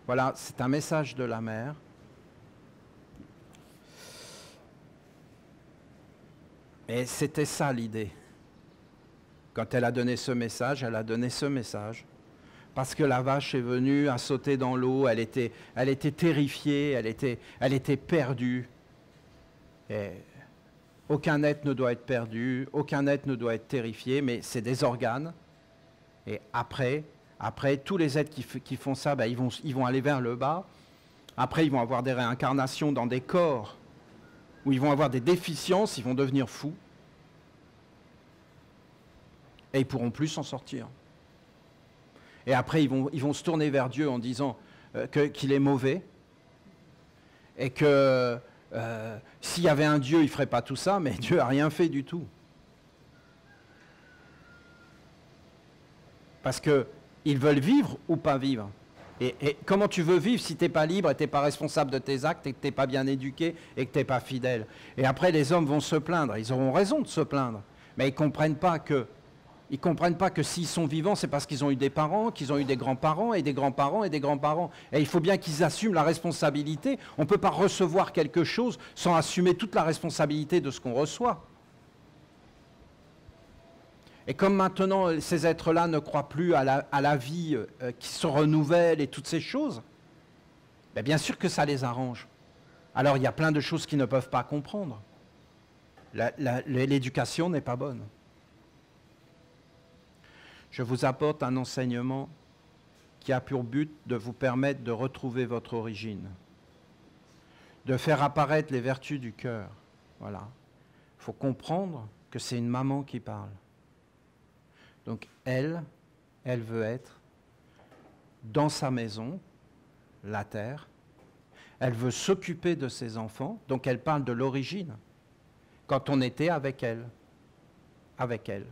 Voilà, c'est un message de la mère. Et c'était ça l'idée. Quand elle a donné ce message, elle a donné ce message. Parce que la vache est venue, a sauté dans l'eau, elle était terrifiée, elle était perdue. Et aucun être ne doit être perdu, aucun être ne doit être terrifié, mais c'est des organes. Et après tous les êtres qui font ça, ben, ils vont aller vers le bas. Après, ils vont avoir des réincarnations dans des corps où ils vont avoir des déficiences, ils vont devenir fous. Et ils ne pourront plus s'en sortir. Et après, ils vont se tourner vers Dieu en disant qu'il est mauvais et que s'il y avait un Dieu, il ne ferait pas tout ça, mais Dieu n'a rien fait du tout. Parce qu'ils veulent vivre ou pas vivre. Et comment tu veux vivre si tu n'es pas libre et tu n'es pas responsable de tes actes et que tu n'es pas bien éduqué et que tu n'es pas fidèle? Et après, les hommes vont se plaindre. Ils auront raison de se plaindre. Mais ils ne comprennent pas que s'ils sont vivants, c'est parce qu'ils ont eu des parents, qu'ils ont eu des grands-parents et des grands-parents et des grands-parents. Et il faut bien qu'ils assument la responsabilité. On ne peut pas recevoir quelque chose sans assumer toute la responsabilité de ce qu'on reçoit. Et comme maintenant, ces êtres-là ne croient plus à la vie qui se renouvelle et toutes ces choses, bien sûr que ça les arrange. Alors il y a plein de choses qu'ils ne peuvent pas comprendre. L'éducation n'est pas bonne. Je vous apporte un enseignement qui a pour but de vous permettre de retrouver votre origine, de faire apparaître les vertus du cœur. Voilà. Il faut comprendre que c'est une maman qui parle. Donc elle veut être dans sa maison, la terre. Elle veut s'occuper de ses enfants. Donc elle parle de l'origine. Quand on était avec elle. Avec elle.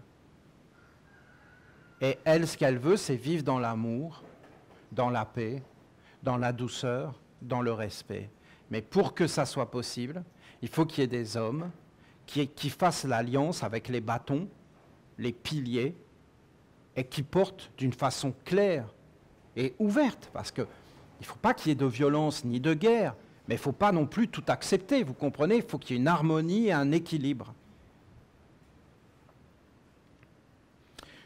Et elle, ce qu'elle veut, c'est vivre dans l'amour, dans la paix, dans la douceur, dans le respect. Mais pour que ça soit possible, il faut qu'il y ait des hommes qui fassent l'alliance avec les bâtons, les piliers, et qui portent d'une façon claire et ouverte. Parce qu'il ne faut pas qu'il y ait de violence ni de guerre, mais il ne faut pas non plus tout accepter, vous comprenez? Il faut qu'il y ait une harmonie et un équilibre.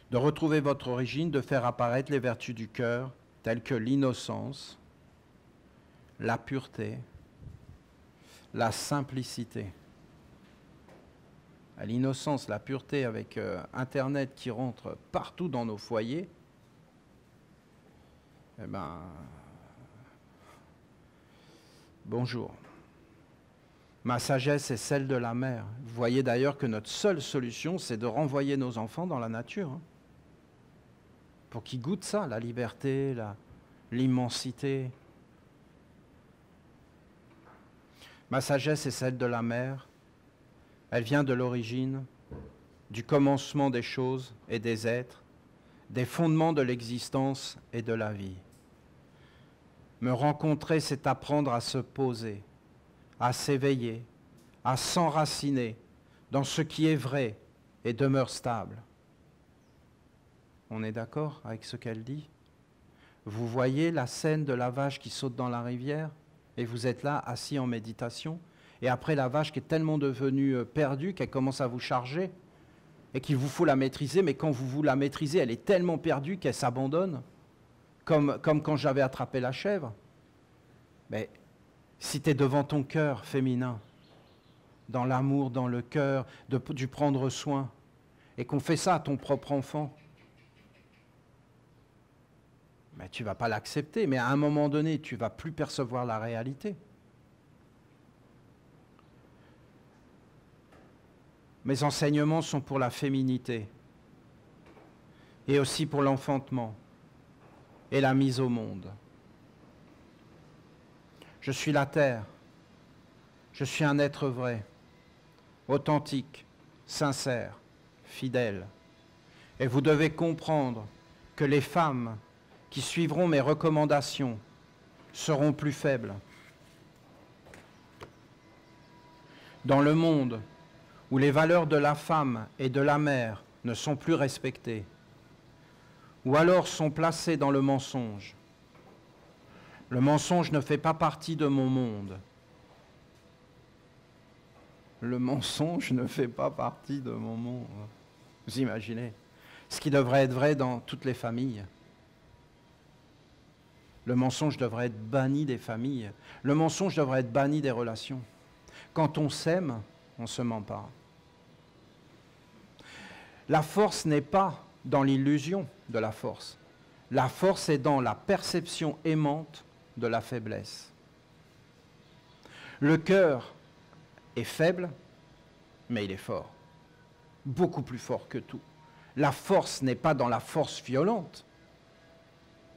De retrouver votre origine, de faire apparaître les vertus du cœur, telles que l'innocence, la pureté, la simplicité. L'innocence, la pureté avec Internet qui rentre partout dans nos foyers, eh bien, bonjour. Ma sagesse est celle de la mère. Vous voyez d'ailleurs que notre seule solution, c'est de renvoyer nos enfants dans la nature. Hein, pour qu'ils goûtent ça, la liberté, l'immensité. Ma sagesse est celle de la mère. Elle vient de l'origine, du commencement des choses et des êtres, des fondements de l'existence et de la vie. Me rencontrer, c'est apprendre à se poser, à s'éveiller, à s'enraciner dans ce qui est vrai et demeure stable. On est d'accord avec ce qu'elle dit? Vous voyez la scène de la vache qui saute dans la rivière et vous êtes là assis en méditation? Et après, la vache qui est tellement devenue perdue qu'elle commence à vous charger et qu'il vous faut la maîtriser, mais quand vous la maîtrisez, elle est tellement perdue qu'elle s'abandonne, comme quand j'avais attrapé la chèvre. Mais si tu es devant ton cœur féminin, dans l'amour, dans le cœur, du prendre soin, et qu'on fait ça à ton propre enfant, mais tu ne vas pas l'accepter, mais à un moment donné, tu ne vas plus percevoir la réalité. Mes enseignements sont pour la féminité et aussi pour l'enfantement et la mise au monde. Je suis la terre, je suis un être vrai, authentique, sincère, fidèle. Et vous devez comprendre que les femmes qui suivront mes recommandations seront plus faibles. Dans le monde où les valeurs de la femme et de la mère ne sont plus respectées, ou alors sont placées dans le mensonge, Le mensonge ne fait pas partie de mon monde. Le mensonge ne fait pas partie de mon monde. Vous imaginez? Ce qui devrait être vrai dans toutes les familles. Le mensonge devrait être banni des familles. Le mensonge devrait être banni des relations. Quand on s'aime, on ne se ment pas. La force n'est pas dans l'illusion de la force. La force est dans la perception aimante de la faiblesse. Le cœur est faible, mais il est fort. Beaucoup plus fort que tout. La force n'est pas dans la force violente,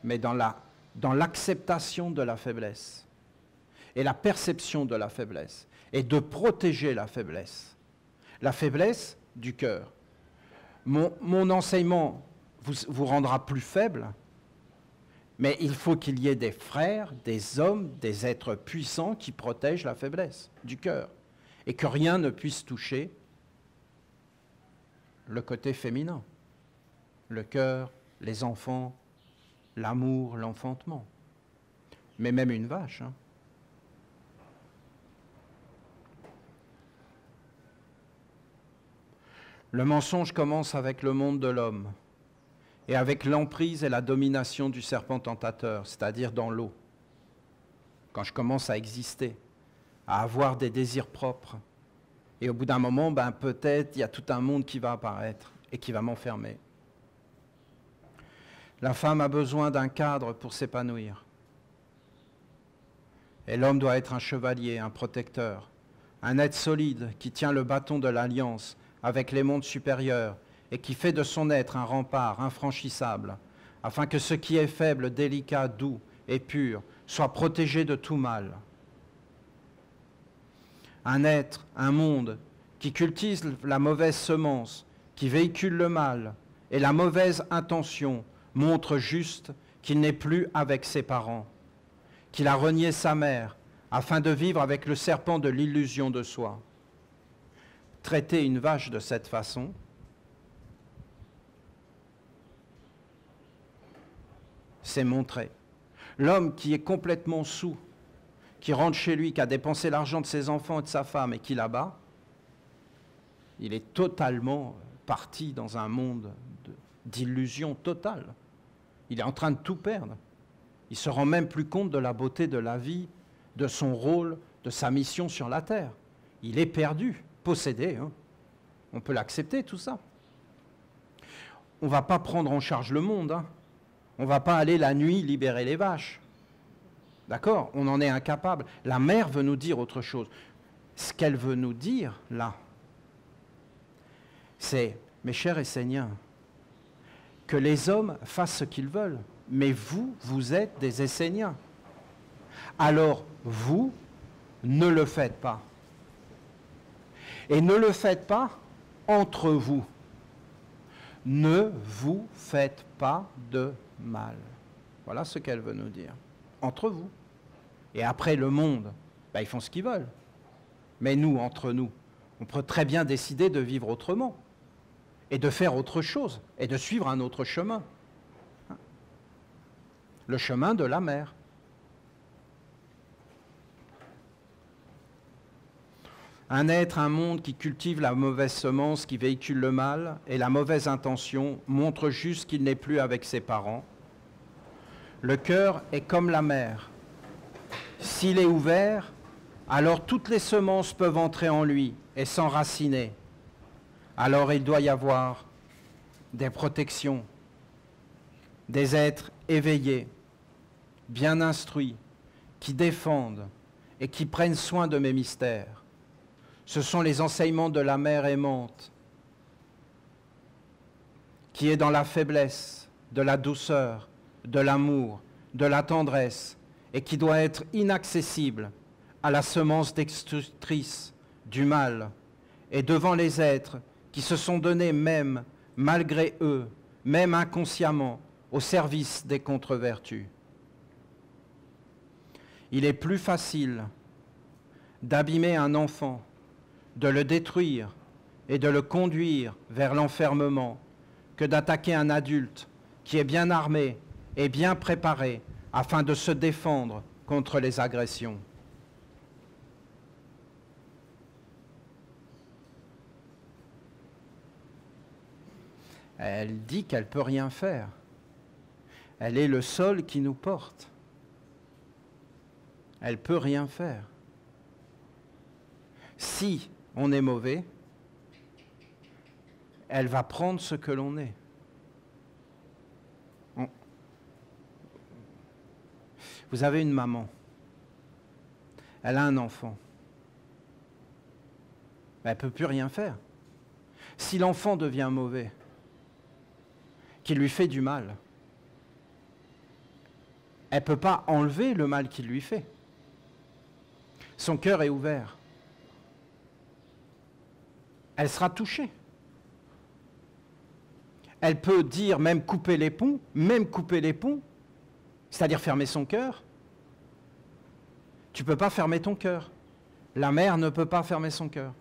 mais dans l'acceptation de la faiblesse et la perception de la faiblesse et de protéger la faiblesse. La faiblesse du cœur. Mon enseignement vous rendra plus faible, mais il faut qu'il y ait des frères, des hommes, des êtres puissants qui protègent la faiblesse du cœur et que rien ne puisse toucher le côté féminin, le cœur, les enfants, l'amour, l'enfantement, mais même une vache. Hein. Le mensonge commence avec le monde de l'homme et avec l'emprise et la domination du serpent tentateur, c'est-à-dire dans l'eau. Quand je commence à exister, à avoir des désirs propres, et au bout d'un moment, peut-être il y a tout un monde qui va apparaître et qui va m'enfermer. La femme a besoin d'un cadre pour s'épanouir. Et l'homme doit être un chevalier, un protecteur, un être solide qui tient le bâton de l'alliance avec les mondes supérieurs et qui fait de son être un rempart infranchissable, afin que ce qui est faible, délicat, doux et pur soit protégé de tout mal. Un être, un monde qui cultive la mauvaise semence, qui véhicule le mal et la mauvaise intention, montre juste qu'il n'est plus avec ses parents, qu'il a renié sa mère afin de vivre avec le serpent de l'illusion de soi. Traiter une vache de cette façon, c'est montrer. L'homme qui est complètement saoul, qui rentre chez lui, qui a dépensé l'argent de ses enfants et de sa femme et qui l'abat, il est totalement parti dans un monde d'illusion totale. Il est en train de tout perdre. Il ne se rend même plus compte de la beauté de la vie, de son rôle, de sa mission sur la terre. Il est perdu, possédé. Hein. On peut l'accepter, tout ça. On ne va pas prendre en charge le monde. Hein. On ne va pas aller la nuit libérer les vaches. D'accord? On en est incapable. La mère veut nous dire autre chose. Ce qu'elle veut nous dire, là, c'est, mes chers Esséniens, que les hommes fassent ce qu'ils veulent, mais vous, vous êtes des Esséniens. Alors, vous, ne le faites pas. Et ne le faites pas entre vous. Ne vous faites pas de mal. Voilà ce qu'elle veut nous dire. Entre vous. Et après, le monde, ils font ce qu'ils veulent. Mais nous, entre nous, on peut très bien décider de vivre autrement. Et de faire autre chose, et de suivre un autre chemin. Le chemin de la mer. Un être, un monde qui cultive la mauvaise semence, qui véhicule le mal et la mauvaise intention, montre juste qu'il n'est plus avec ses parents. Le cœur est comme la mer. S'il est ouvert, alors toutes les semences peuvent entrer en lui et s'enraciner. Alors il doit y avoir des protections, des êtres éveillés, bien instruits, qui défendent et qui prennent soin de mes mystères. Ce sont les enseignements de la mère aimante, qui est dans la faiblesse, de la douceur, de l'amour, de la tendresse, et qui doit être inaccessible à la semence destructrice du mal, et devant les êtres qui se sont donnés même, malgré eux, même inconsciemment, au service des contre-vertus. Il est plus facile d'abîmer un enfant, de le détruire et de le conduire vers l'enfermement que d'attaquer un adulte qui est bien armé et bien préparé afin de se défendre contre les agressions. Elle dit qu'elle ne peut rien faire. Elle est le sol qui nous porte. Elle ne peut rien faire. Si on est mauvais, elle va prendre ce que l'on est. Vous avez une maman. Elle a un enfant. Elle ne peut plus rien faire. Si l'enfant devient mauvais, qu'il lui fait du mal, elle ne peut pas enlever le mal qu'il lui fait. Son cœur est ouvert. Elle sera touchée. Elle peut dire même couper les ponts, c'est-à-dire fermer son cœur. Tu ne peux pas fermer ton cœur. La mère ne peut pas fermer son cœur.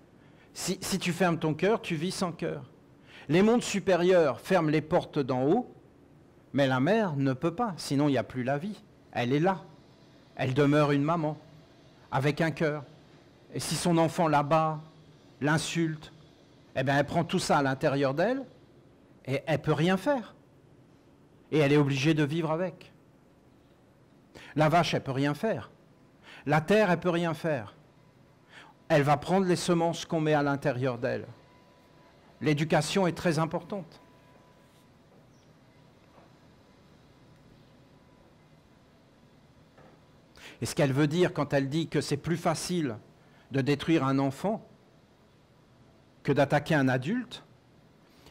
Si tu fermes ton cœur, tu vis sans cœur. Les mondes supérieurs ferment les portes d'en haut, mais la mère ne peut pas, sinon il n'y a plus la vie. Elle est là. Elle demeure une maman, avec un cœur. Et si son enfant la bat, l'insulte, eh bien elle prend tout ça à l'intérieur d'elle, et elle ne peut rien faire. Et elle est obligée de vivre avec. La vache, elle ne peut rien faire. La terre, elle ne peut rien faire. Elle va prendre les semences qu'on met à l'intérieur d'elle. L'éducation est très importante. Et ce qu'elle veut dire quand elle dit que c'est plus facile de détruire un enfant que d'attaquer un adulte,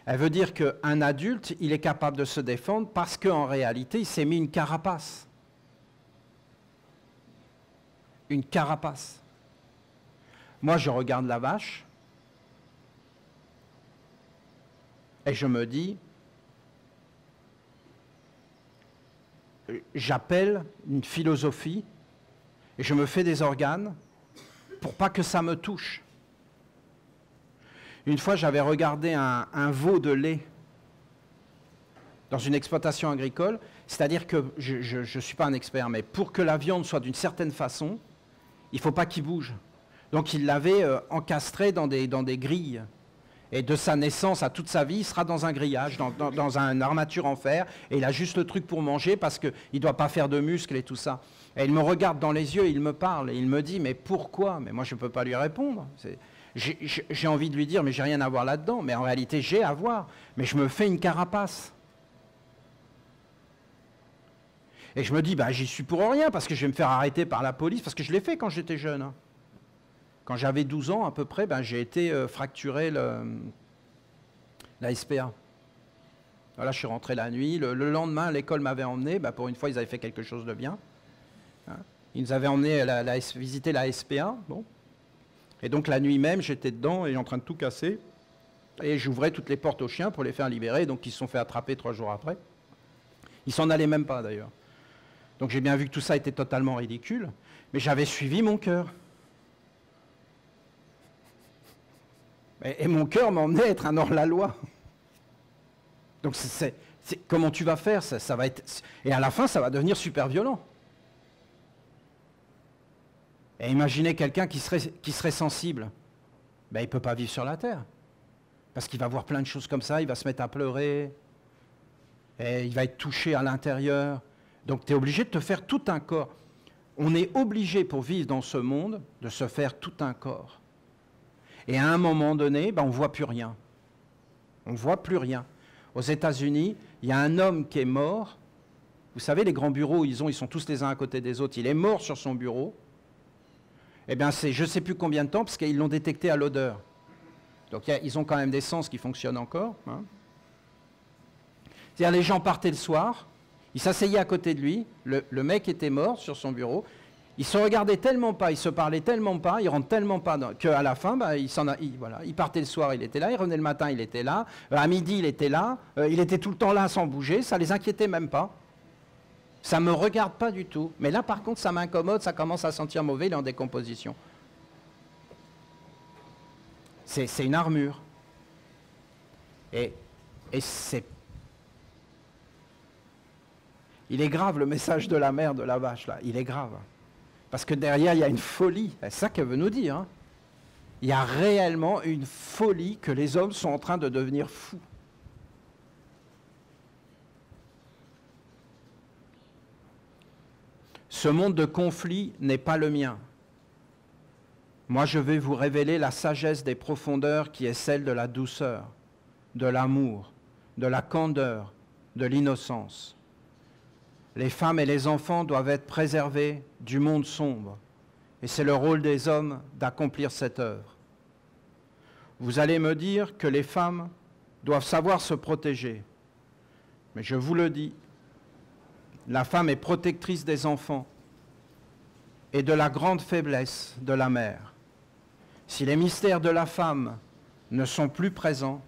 elle veut dire qu'un adulte, il est capable de se défendre parce qu'en réalité, il s'est mis une carapace. Une carapace. Moi, je regarde la vache et je me dis, j'appelle une philosophie et je me fais des organes pour pas que ça me touche. Une fois, j'avais regardé un veau de lait dans une exploitation agricole, c'est-à-dire que, je ne suis pas un expert, mais pour que la viande soit d'une certaine façon, il ne faut pas qu'il bouge. Donc il l'avait encastré dans des grilles. Et de sa naissance à toute sa vie, il sera dans un grillage, dans une armature en fer, et il a juste le truc pour manger parce qu'il ne doit pas faire de muscles et tout ça. Et il me regarde dans les yeux, il me parle, et il me dit, mais pourquoi? Mais moi je ne peux pas lui répondre. J'ai envie de lui dire, mais j'ai rien à voir là-dedans, mais en réalité j'ai à voir, mais je me fais une carapace. Et je me dis, bah, j'y suis pour rien, parce que je vais me faire arrêter par la police, parce que je l'ai fait quand j'étais jeune. Hein. Quand j'avais 12 ans à peu près, ben, j'ai été fracturé la SPA. Voilà, je suis rentré la nuit. Le lendemain, l'école m'avait emmené. Ben, pour une fois, ils avaient fait quelque chose de bien. Hein. Ils nous avaient emmené visiter la SPA. Bon. Et donc la nuit même, j'étais dedans et en train de tout casser. Et j'ouvrais toutes les portes aux chiens pour les faire libérer. Donc ils se sont fait attraper 3 jours après. Ils s'en allaient même pas d'ailleurs. Donc j'ai bien vu que tout ça était totalement ridicule. Mais j'avais suivi mon cœur. Et mon cœur m'emmenait à être un hors-la-loi. Donc comment tu vas faire ça va être, et à la fin, ça va devenir super violent. Et imaginez quelqu'un qui serait sensible. Ben, il ne peut pas vivre sur la terre. Parce qu'il va voir plein de choses comme ça, il va se mettre à pleurer, et il va être touché à l'intérieur. Donc tu es obligé de te faire tout un corps. On est obligé pour vivre dans ce monde de se faire tout un corps. Et à un moment donné, ben on ne voit plus rien. On ne voit plus rien. Aux États-Unis, il y a un homme qui est mort. Vous savez, les grands bureaux, ils sont tous les uns à côté des autres. Il est mort sur son bureau. Eh bien, c'est je ne sais plus combien de temps, parce qu'ils l'ont détecté à l'odeur. Donc, ils ont quand même des sens qui fonctionnent encore. Hein. C'est-à-dire, les gens partaient le soir, ils s'asseyaient à côté de lui, le mec était mort sur son bureau. Ils se regardaient tellement pas, ils se parlaient tellement pas, ils rentrent tellement pas qu'à la fin, bah, il partait le soir, il était là, il revenait le matin, il était là, à midi, il était là, il était tout le temps là sans bouger, ça les inquiétait même pas. Ça me regarde pas du tout. Mais là, par contre, ça m'incommode, ça commence à sentir mauvais, il est en décomposition. C'est une armure. Et c'est... Il est grave le message de la mère de la vache, là. Il est grave. Parce que derrière, il y a une folie. C'est ça qu'elle veut nous dire. Hein. Il y a réellement une folie que les hommes sont en train de devenir fous. Ce monde de conflit n'est pas le mien. Moi, je vais vous révéler la sagesse des profondeurs qui est celle de la douceur, de l'amour, de la candeur, de l'innocence. Les femmes et les enfants doivent être préservés du monde sombre, et c'est le rôle des hommes d'accomplir cette œuvre. Vous allez me dire que les femmes doivent savoir se protéger, mais je vous le dis, la femme est protectrice des enfants et de la grande faiblesse de la mère. Si les mystères de la femme ne sont plus présents,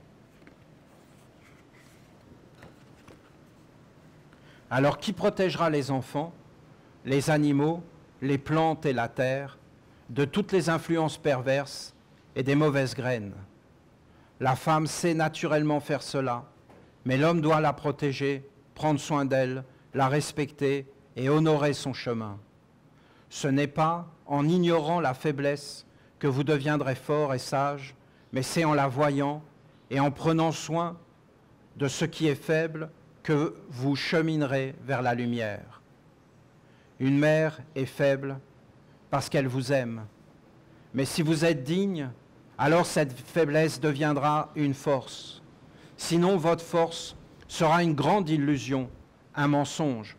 alors qui protégera les enfants, les animaux, les plantes et la terre de toutes les influences perverses et des mauvaises graines? La femme sait naturellement faire cela, mais l'homme doit la protéger, prendre soin d'elle, la respecter et honorer son chemin. Ce n'est pas en ignorant la faiblesse que vous deviendrez fort et sage, mais c'est en la voyant et en prenant soin de ce qui est faible que vous cheminerez vers la lumière. Une mère est faible parce qu'elle vous aime, mais si vous êtes digne, alors cette faiblesse deviendra une force. Sinon, votre force sera une grande illusion, un mensonge.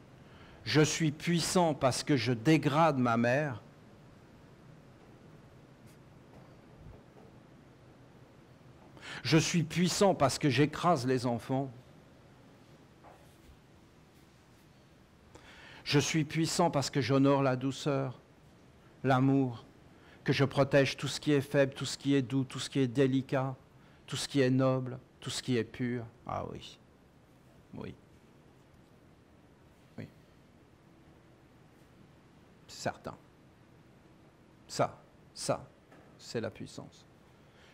Je suis puissant parce que je dégrade ma mère. Je suis puissant parce que j'écrase les enfants. Je suis puissant parce que j'honore la douceur, l'amour, que je protège tout ce qui est faible, tout ce qui est doux, tout ce qui est délicat, tout ce qui est noble, tout ce qui est pur. Ah oui, oui. Oui. Certain. Ça, c'est la puissance.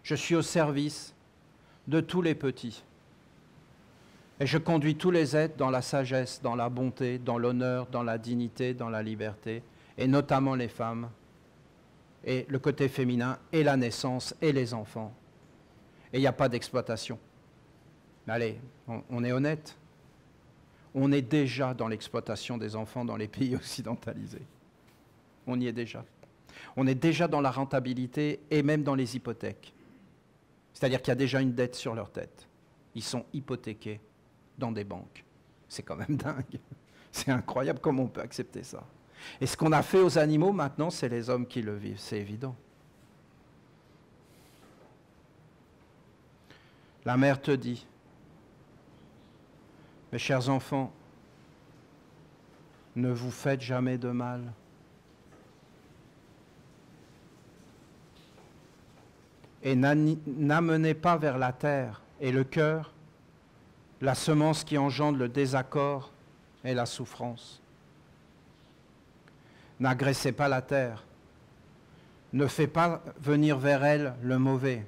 Je suis au service de tous les petits. Et je conduis tous les êtres dans la sagesse, dans la bonté, dans l'honneur, dans la dignité, dans la liberté, et notamment les femmes, et le côté féminin, et la naissance, et les enfants. Et il n'y a pas d'exploitation. Allez, on est honnête. On est déjà dans l'exploitation des enfants dans les pays occidentalisés. On y est déjà. On est déjà dans la rentabilité et même dans les hypothèques. C'est-à-dire qu'il y a déjà une dette sur leur tête. Ils sont hypothéqués dans des banques. C'est quand même dingue. C'est incroyable comment on peut accepter ça. Et ce qu'on a fait aux animaux maintenant, c'est les hommes qui le vivent, c'est évident. La mère te dit, mes chers enfants, ne vous faites jamais de mal. Et n'amenez pas vers la terre et le cœur la semence qui engendre le désaccord et la souffrance. N'agressez pas la terre, ne faites pas venir vers elle le mauvais,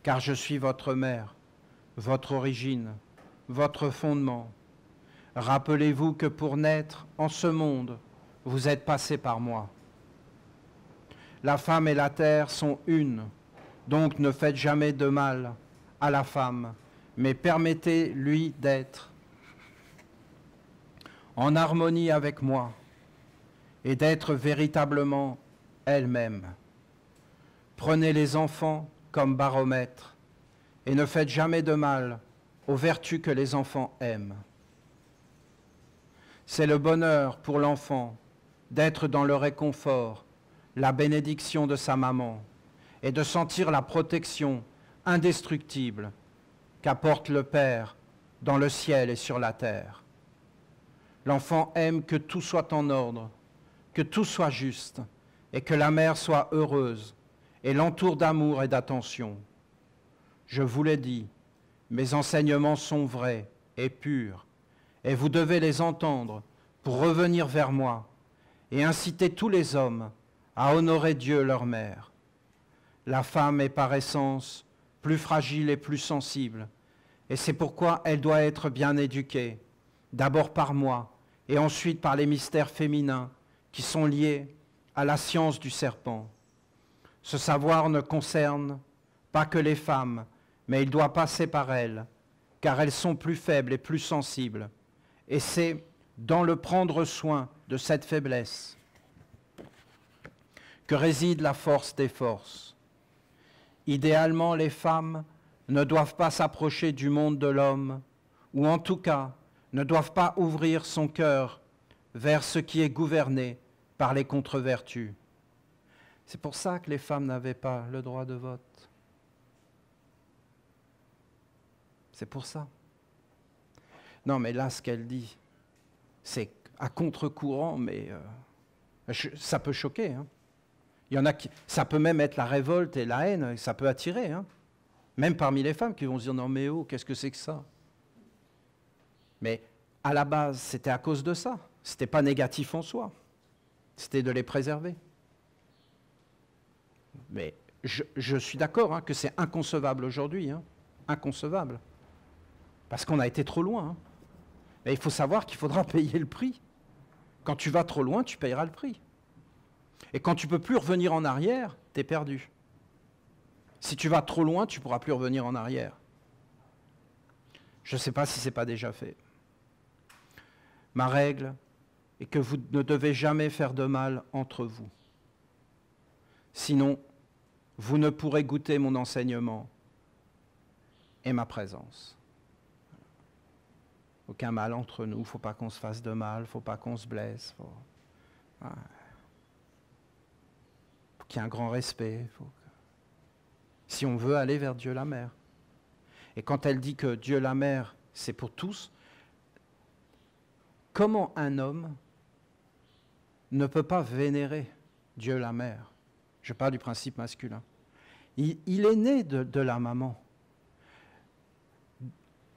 car je suis votre mère, votre origine, votre fondement. Rappelez-vous que pour naître en ce monde, vous êtes passé par moi. La femme et la terre sont une, donc ne faites jamais de mal à la femme, mais permettez-lui d'être en harmonie avec moi et d'être véritablement elle-même. Prenez les enfants comme baromètre et ne faites jamais de mal aux vertus que les enfants aiment. C'est le bonheur pour l'enfant d'être dans le réconfort, la bénédiction de sa maman et de sentir la protection indestructible qu'apporte le Père dans le ciel et sur la terre. L'enfant aime que tout soit en ordre, que tout soit juste et que la mère soit heureuse et l'entoure d'amour et d'attention. Je vous l'ai dit, mes enseignements sont vrais et purs et vous devez les entendre pour revenir vers moi et inciter tous les hommes à honorer Dieu leur mère. La femme est par essence plus fragile et plus sensible, et c'est pourquoi elle doit être bien éduquée, d'abord par moi, et ensuite par les mystères féminins qui sont liés à la science du serpent. Ce savoir ne concerne pas que les femmes, mais il doit passer par elles, car elles sont plus faibles et plus sensibles. Et c'est dans le prendre soin de cette faiblesse que réside la force des forces. Idéalement, les femmes ne doivent pas s'approcher du monde de l'homme, ou en tout cas, ne doivent pas ouvrir son cœur vers ce qui est gouverné par les contre-vertus. C'est pour ça que les femmes n'avaient pas le droit de vote. C'est pour ça. Non, mais là, ce qu'elle dit, c'est à contre-courant, mais ça peut choquer. Hein. Il y en a qui, ça peut même être la révolte et la haine, ça peut attirer. Hein. Même parmi les femmes qui vont se dire, non mais oh, qu'est-ce que c'est que ça? Mais à la base, c'était à cause de ça. C'était pas négatif en soi. C'était de les préserver. Mais je suis d'accord hein, que c'est inconcevable aujourd'hui. Hein. Inconcevable. Parce qu'on a été trop loin. Hein. Mais il faut savoir qu'il faudra payer le prix. Quand tu vas trop loin, tu payeras le prix. Et quand tu ne peux plus revenir en arrière, tu es perdu. Si tu vas trop loin, tu ne pourras plus revenir en arrière. Je ne sais pas si ce n'est pas déjà fait. Ma règle est que vous ne devez jamais faire de mal entre vous. Sinon, vous ne pourrez goûter mon enseignement et ma présence. Aucun mal entre nous, il ne faut pas qu'on se fasse de mal, il ne faut pas qu'on se blesse. Faut qu'il y ait un grand respect. Si on veut aller vers Dieu la Mère. Et quand elle dit que Dieu la Mère, c'est pour tous, comment un homme ne peut pas vénérer Dieu la Mère? Je parle du principe masculin. Il est né de la maman.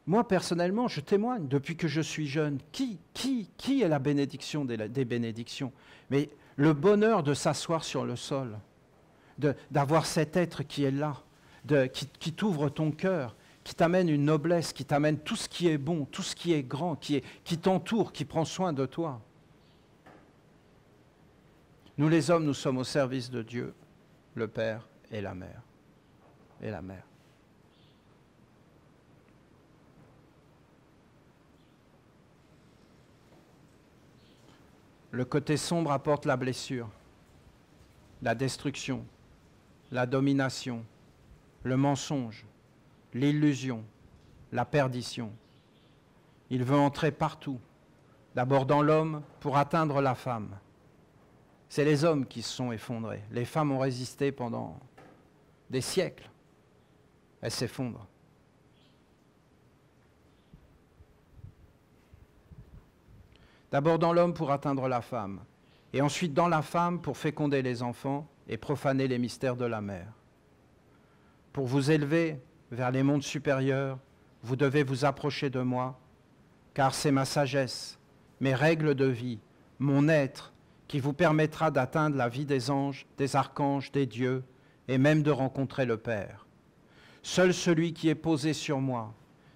Moi, personnellement, je témoigne, depuis que je suis jeune, qui est la bénédiction des bénédictions? Mais le bonheur de s'asseoir sur le sol, d'avoir cet être qui est là, qui t'ouvre ton cœur, qui t'amène une noblesse, qui t'amène tout ce qui est bon, tout ce qui est grand, qui t'entoure, qui prend soin de toi. Nous les hommes, nous sommes au service de Dieu, le Père et la Mère. Et la Mère. Le côté sombre apporte la blessure, la destruction, la domination, le mensonge, l'illusion, la perdition. Il veut entrer partout, d'abord dans l'homme pour atteindre la femme. C'est les hommes qui se sont effondrés. Les femmes ont résisté pendant des siècles. Elles s'effondrent. D'abord dans l'homme pour atteindre la femme, et ensuite dans la femme pour féconder les enfants et profaner les mystères de la mère. Pour vous élever vers les mondes supérieurs, vous devez vous approcher de moi, car c'est ma sagesse, mes règles de vie, mon être, qui vous permettra d'atteindre la vie des anges, des archanges, des dieux, et même de rencontrer le Père. Seul celui qui est posé sur moi,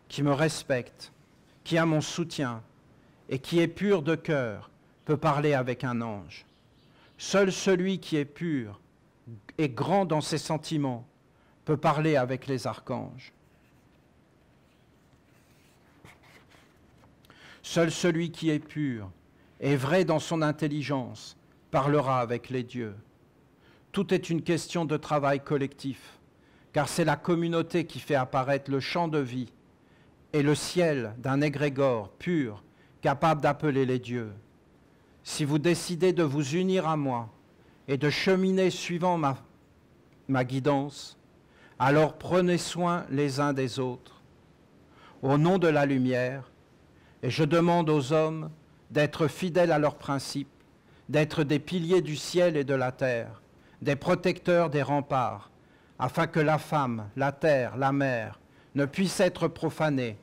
qui me respecte, qui a mon soutien, et qui est pur de cœur, peut parler avec un ange. Seul celui qui est pur et grand dans ses sentiments peut parler avec les archanges. Seul celui qui est pur et vrai dans son intelligence parlera avec les dieux. Tout est une question de travail collectif, car c'est la communauté qui fait apparaître le champ de vie et le ciel d'un égrégore pur, capable d'appeler les dieux. Si vous décidez de vous unir à moi et de cheminer suivant ma guidance, alors prenez soin les uns des autres. Au nom de la lumière, et je demande aux hommes d'être fidèles à leurs principes, d'être des piliers du ciel et de la terre, des protecteurs des remparts, afin que la femme, la terre, la mer ne puissent être profanées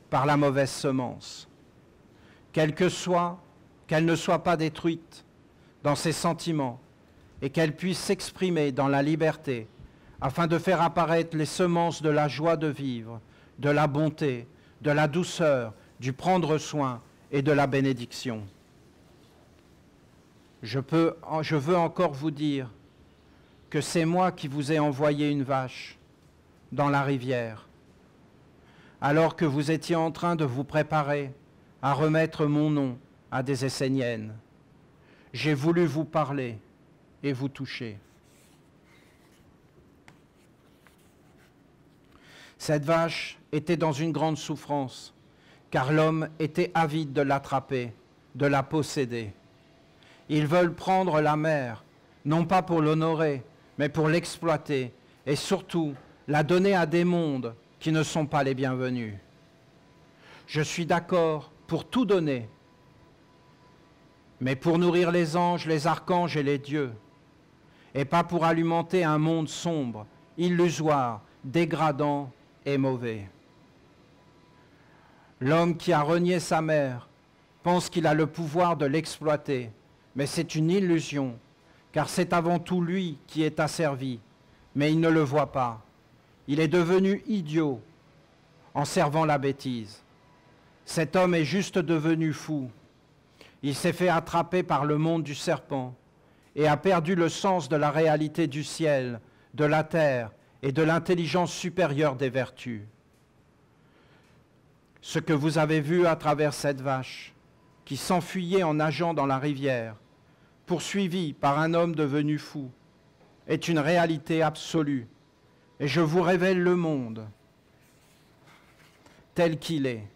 par la mauvaise semence. Qu'elle ne soit pas détruite dans ses sentiments et qu'elle puisse s'exprimer dans la liberté afin de faire apparaître les semences de la joie de vivre, de la bonté, de la douceur, du prendre soin et de la bénédiction. Je veux encore vous dire que c'est moi qui vous ai envoyé une vache dans la rivière, alors que vous étiez en train de vous préparer à remettre mon nom à des Esséniennes. J'ai voulu vous parler et vous toucher. Cette vache était dans une grande souffrance, car l'homme était avide de l'attraper, de la posséder. Ils veulent prendre la mère, non pas pour l'honorer, mais pour l'exploiter et surtout la donner à des mondes qui ne sont pas les bienvenus. Je suis d'accord pour tout donner, mais pour nourrir les anges, les archanges et les dieux, et pas pour alimenter un monde sombre, illusoire, dégradant et mauvais. L'homme qui a renié sa mère pense qu'il a le pouvoir de l'exploiter, mais c'est une illusion, car c'est avant tout lui qui est asservi, mais il ne le voit pas. Il est devenu idiot en servant la bêtise. Cet homme est juste devenu fou. Il s'est fait attraper par le monde du serpent et a perdu le sens de la réalité du ciel, de la terre et de l'intelligence supérieure des vertus. Ce que vous avez vu à travers cette vache, qui s'enfuyait en nageant dans la rivière, poursuivi par un homme devenu fou, est une réalité absolue. Et je vous révèle le monde tel qu'il est.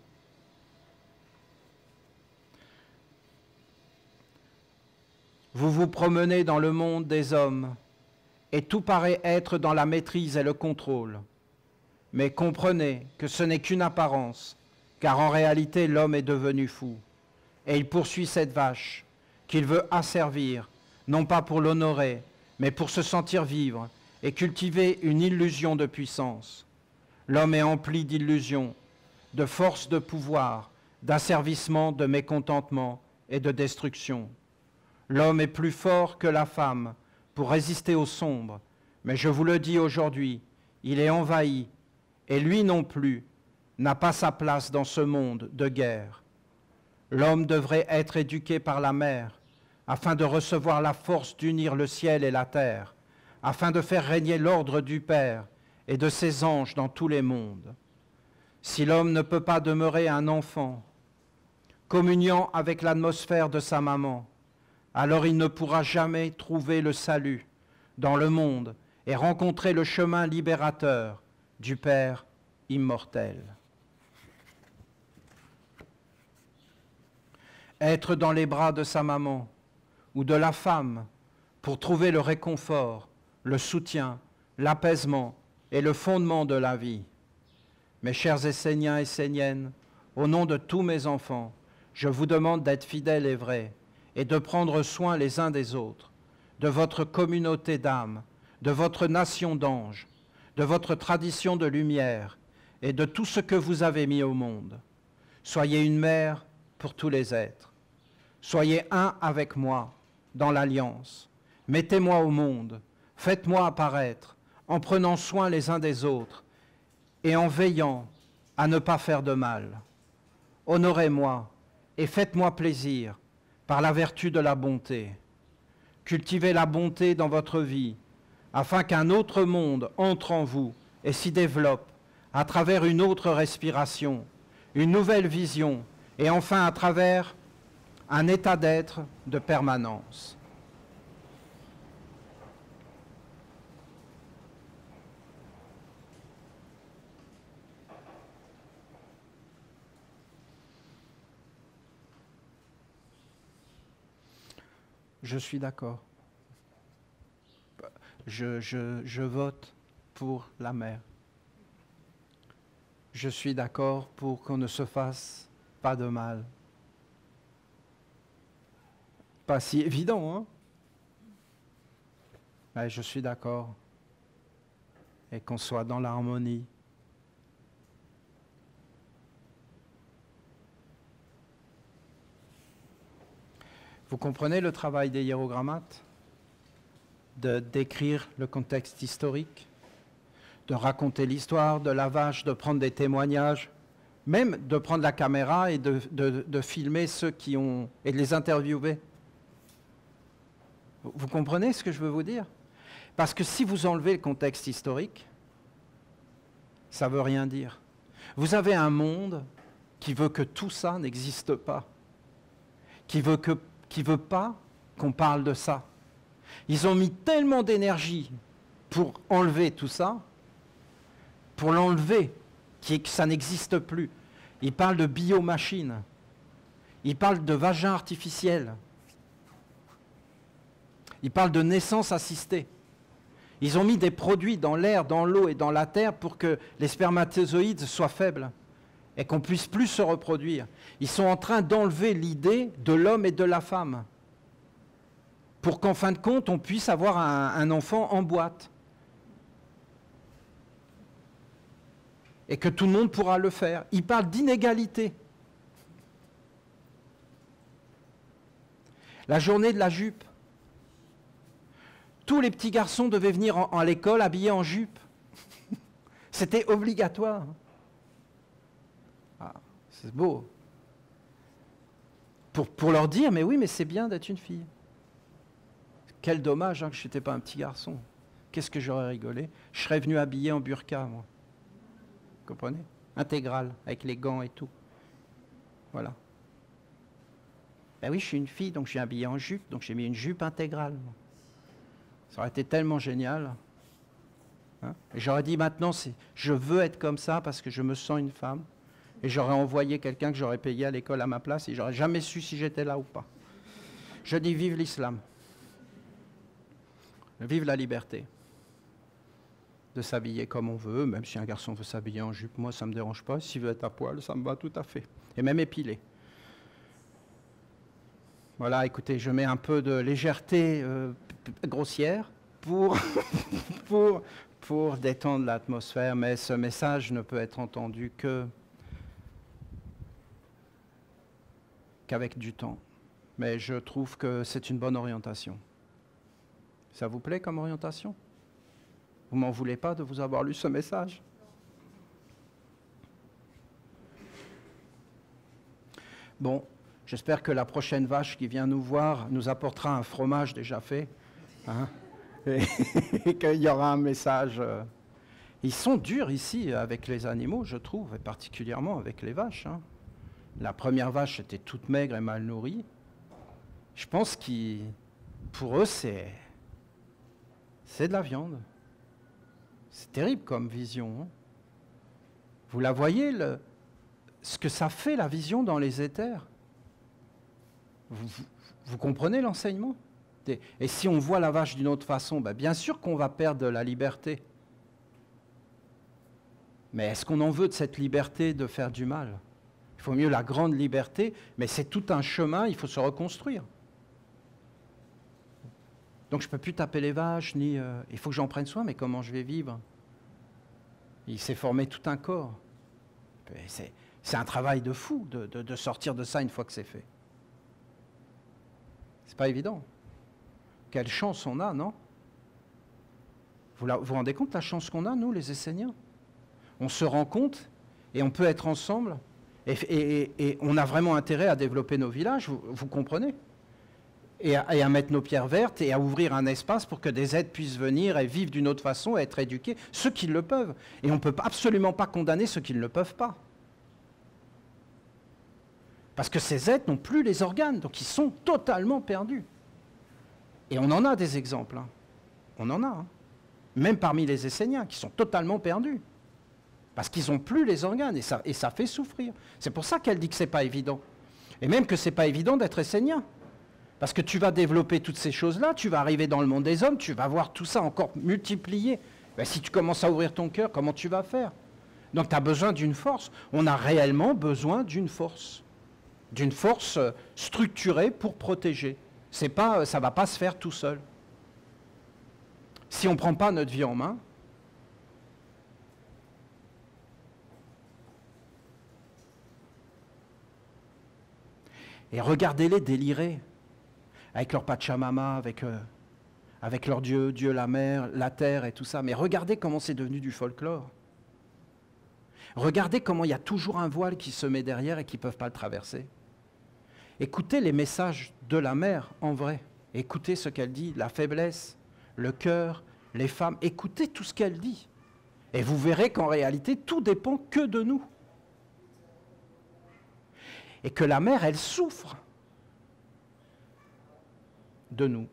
Vous vous promenez dans le monde des hommes et tout paraît être dans la maîtrise et le contrôle. Mais comprenez que ce n'est qu'une apparence, car en réalité l'homme est devenu fou. Et il poursuit cette vache qu'il veut asservir, non pas pour l'honorer, mais pour se sentir vivre et cultiver une illusion de puissance. L'homme est empli d'illusions, de force de pouvoir, d'asservissement, de mécontentement et de destruction. L'homme est plus fort que la femme pour résister au sombre, mais je vous le dis aujourd'hui, il est envahi, et lui non plus n'a pas sa place dans ce monde de guerre. L'homme devrait être éduqué par la mère, afin de recevoir la force d'unir le ciel et la terre, afin de faire régner l'ordre du Père et de ses anges dans tous les mondes. Si l'homme ne peut pas demeurer un enfant, communiant avec l'atmosphère de sa maman, alors il ne pourra jamais trouver le salut dans le monde et rencontrer le chemin libérateur du Père immortel. Être dans les bras de sa maman ou de la femme pour trouver le réconfort, le soutien, l'apaisement et le fondement de la vie. Mes chers Esséniens et Esséniennes, au nom de tous mes enfants, je vous demande d'être fidèles et vrais et de prendre soin les uns des autres, de votre communauté d'âmes, de votre nation d'anges, de votre tradition de lumière et de tout ce que vous avez mis au monde. Soyez une mère pour tous les êtres. Soyez un avec moi dans l'alliance. Mettez-moi au monde, faites-moi apparaître en prenant soin les uns des autres et en veillant à ne pas faire de mal. Honorez-moi et faites-moi plaisir par la vertu de la bonté. Cultivez la bonté dans votre vie, afin qu'un autre monde entre en vous et s'y développe à travers une autre respiration, une nouvelle vision, et enfin à travers un état d'être de permanence. Je suis d'accord. Je vote pour la mère. Je suis d'accord pour qu'on ne se fasse pas de mal. Pas si évident, hein? Mais je suis d'accord. Et qu'on soit dans l'harmonie. Vous comprenez le travail des hiérogrammates? De décrire le contexte historique, de raconter l'histoire de la vache, de prendre des témoignages, même de prendre la caméra et de filmer ceux qui ont... et de les interviewer. Vous comprenez ce que je veux vous dire? Parce que si vous enlevez le contexte historique, ça ne veut rien dire. Vous avez un monde qui veut que tout ça n'existe pas, qui veut pas qu'on parle de ça. Ils ont mis tellement d'énergie pour enlever tout ça, pour l'enlever, que ça n'existe plus. Ils parlent de biomachines, ils parlent de vagin artificiel, ils parlent de naissance assistée. Ils ont mis des produits dans l'air, dans l'eau et dans la terre pour que les spermatozoïdes soient faibles et qu'on ne puisse plus se reproduire. Ils sont en train d'enlever l'idée de l'homme et de la femme pour qu'en fin de compte, on puisse avoir un enfant en boîte. Et que tout le monde pourra le faire. Ils parlent d'inégalité. La journée de la jupe. Tous les petits garçons devaient venir à l'école habillés en jupe. C'était obligatoire. Ah, c'est beau. Pour leur dire, mais oui, mais c'est bien d'être une fille. Quel dommage hein, que je n'étais pas un petit garçon. Qu'est-ce que j'aurais rigolé? Je serais venu habillé en burqa, moi. Vous comprenez? Intégral, avec les gants et tout. Voilà. Ben oui, je suis une fille, donc je suis habillée en jupe, donc j'ai mis une jupe intégrale. Ça aurait été tellement génial. Hein? Et j'aurais dit maintenant, je veux être comme ça parce que je me sens une femme. Et j'aurais envoyé quelqu'un que j'aurais payé à l'école à ma place et j'aurais jamais su si j'étais là ou pas. Je dis vive l'islam. Vive la liberté. De s'habiller comme on veut, même si un garçon veut s'habiller en jupe, moi ça ne me dérange pas. S'il veut être à poil, ça me va tout à fait. Et même épilé. Voilà, écoutez, je mets un peu de légèreté grossière pour, pour détendre l'atmosphère, mais ce message ne peut être entendu qu'avec du temps. Mais je trouve que c'est une bonne orientation. Ça vous plaît comme orientation? Vous m'en voulez pas de vous avoir lu ce message? Bon, j'espère que la prochaine vache qui vient nous voir nous apportera un fromage déjà fait, hein, et qu'il y aura un message. Ils sont durs ici avec les animaux, je trouve, et particulièrement avec les vaches. Hein. La première vache était toute maigre et mal nourrie. Je pense que pour eux, c'est de la viande. C'est terrible comme vision. Hein. Vous la voyez, ce que ça fait, la vision dans les éthers? Vous comprenez l'enseignement? Et si on voit la vache d'une autre façon, ben bien sûr qu'on va perdre la liberté. Mais est-ce qu'on en veut de cette liberté de faire du mal? Il faut mieux la grande liberté, mais c'est tout un chemin, il faut se reconstruire. Donc je ne peux plus taper les vaches, ni il faut que j'en prenne soin, mais comment je vais vivre? Il s'est formé tout un corps. C'est un travail de fou de sortir de ça une fois que c'est fait. C'est pas évident. Quelle chance on a, non? Vous vous rendez compte la chance qu'on a, nous, les Esséniens? On se rend compte et on peut être ensemble et on a vraiment intérêt à développer nos villages, vous comprenez? Et à mettre nos pierres vertes et à ouvrir un espace pour que des êtres puissent venir et vivre d'une autre façon et être éduqués, ceux qui le peuvent. Et on ne peut absolument pas condamner ceux qui ne le peuvent pas. Parce que ces êtres n'ont plus les organes, donc ils sont totalement perdus. Et on en a des exemples. Hein. On en a. Hein. Même parmi les Esséniens, qui sont totalement perdus. Parce qu'ils n'ont plus les organes, et ça fait souffrir. C'est pour ça qu'elle dit que ce n'est pas évident. Et même que ce n'est pas évident d'être Essénien. Parce que tu vas développer toutes ces choses-là, tu vas arriver dans le monde des hommes, tu vas voir tout ça encore multiplié. Ben, si tu commences à ouvrir ton cœur, comment tu vas faire? Donc tu as besoin d'une force. On a réellement besoin d'une force structurée pour protéger. Ça ne va pas se faire tout seul. Si on ne prend pas notre vie en main, et regardez-les délirer. Avec leur Pachamama, avec leur Dieu, Dieu la mer, la terre et tout ça. Mais regardez comment c'est devenu du folklore. Regardez comment il y a toujours un voile qui se met derrière et qui ne peuvent pas le traverser. Écoutez les messages de la mer en vrai. Écoutez ce qu'elle dit, la faiblesse, le cœur, les femmes. Écoutez tout ce qu'elle dit. Et vous verrez qu'en réalité, tout dépend que de nous. Et que la mère, elle souffre de nous,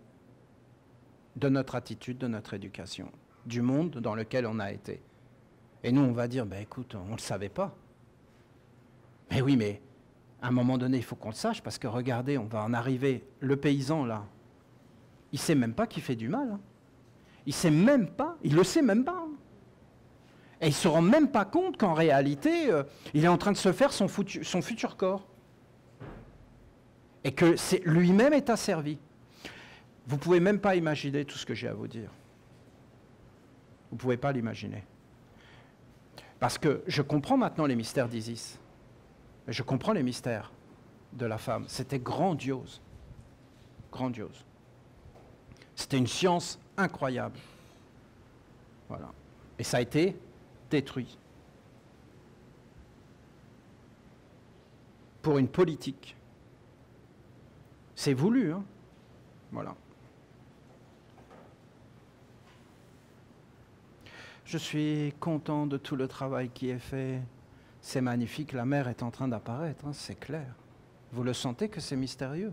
de notre attitude, de notre éducation, du monde dans lequel on a été. Et nous, on va dire, ben écoute, on ne le savait pas. Mais oui, mais à un moment donné, il faut qu'on le sache, parce que regardez, on va en arriver, le paysan, là, il ne sait même pas qu'il fait du mal. Hein. Il sait même pas, il le sait même pas. Hein. Et il ne se rend même pas compte qu'en réalité, il est en train de se faire son futur corps. Et que lui-même est asservi. Vous ne pouvez même pas imaginer tout ce que j'ai à vous dire. Vous ne pouvez pas l'imaginer. Parce que je comprends maintenant les mystères d'Isis. Je comprends les mystères de la femme. C'était grandiose. Grandiose. C'était une science incroyable. Voilà. Et ça a été détruit. Pour une politique. C'est voulu, hein. Voilà. Je suis content de tout le travail qui est fait. C'est magnifique, la mer est en train d'apparaître, hein, c'est clair. Vous le sentez que c'est mystérieux?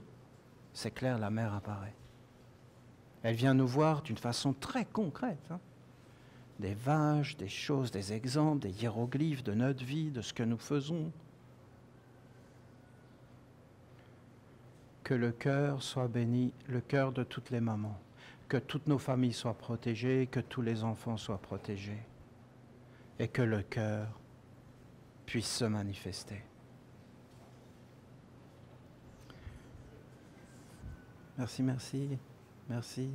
C'est clair, la mer apparaît. Elle vient nous voir d'une façon très concrète. Hein. Des vaches, des choses, des exemples, des hiéroglyphes de notre vie, de ce que nous faisons. Que le cœur soit béni, le cœur de toutes les mamans. Que toutes nos familles soient protégées, que tous les enfants soient protégés. Et que le cœur puisse se manifester. Merci, merci, merci.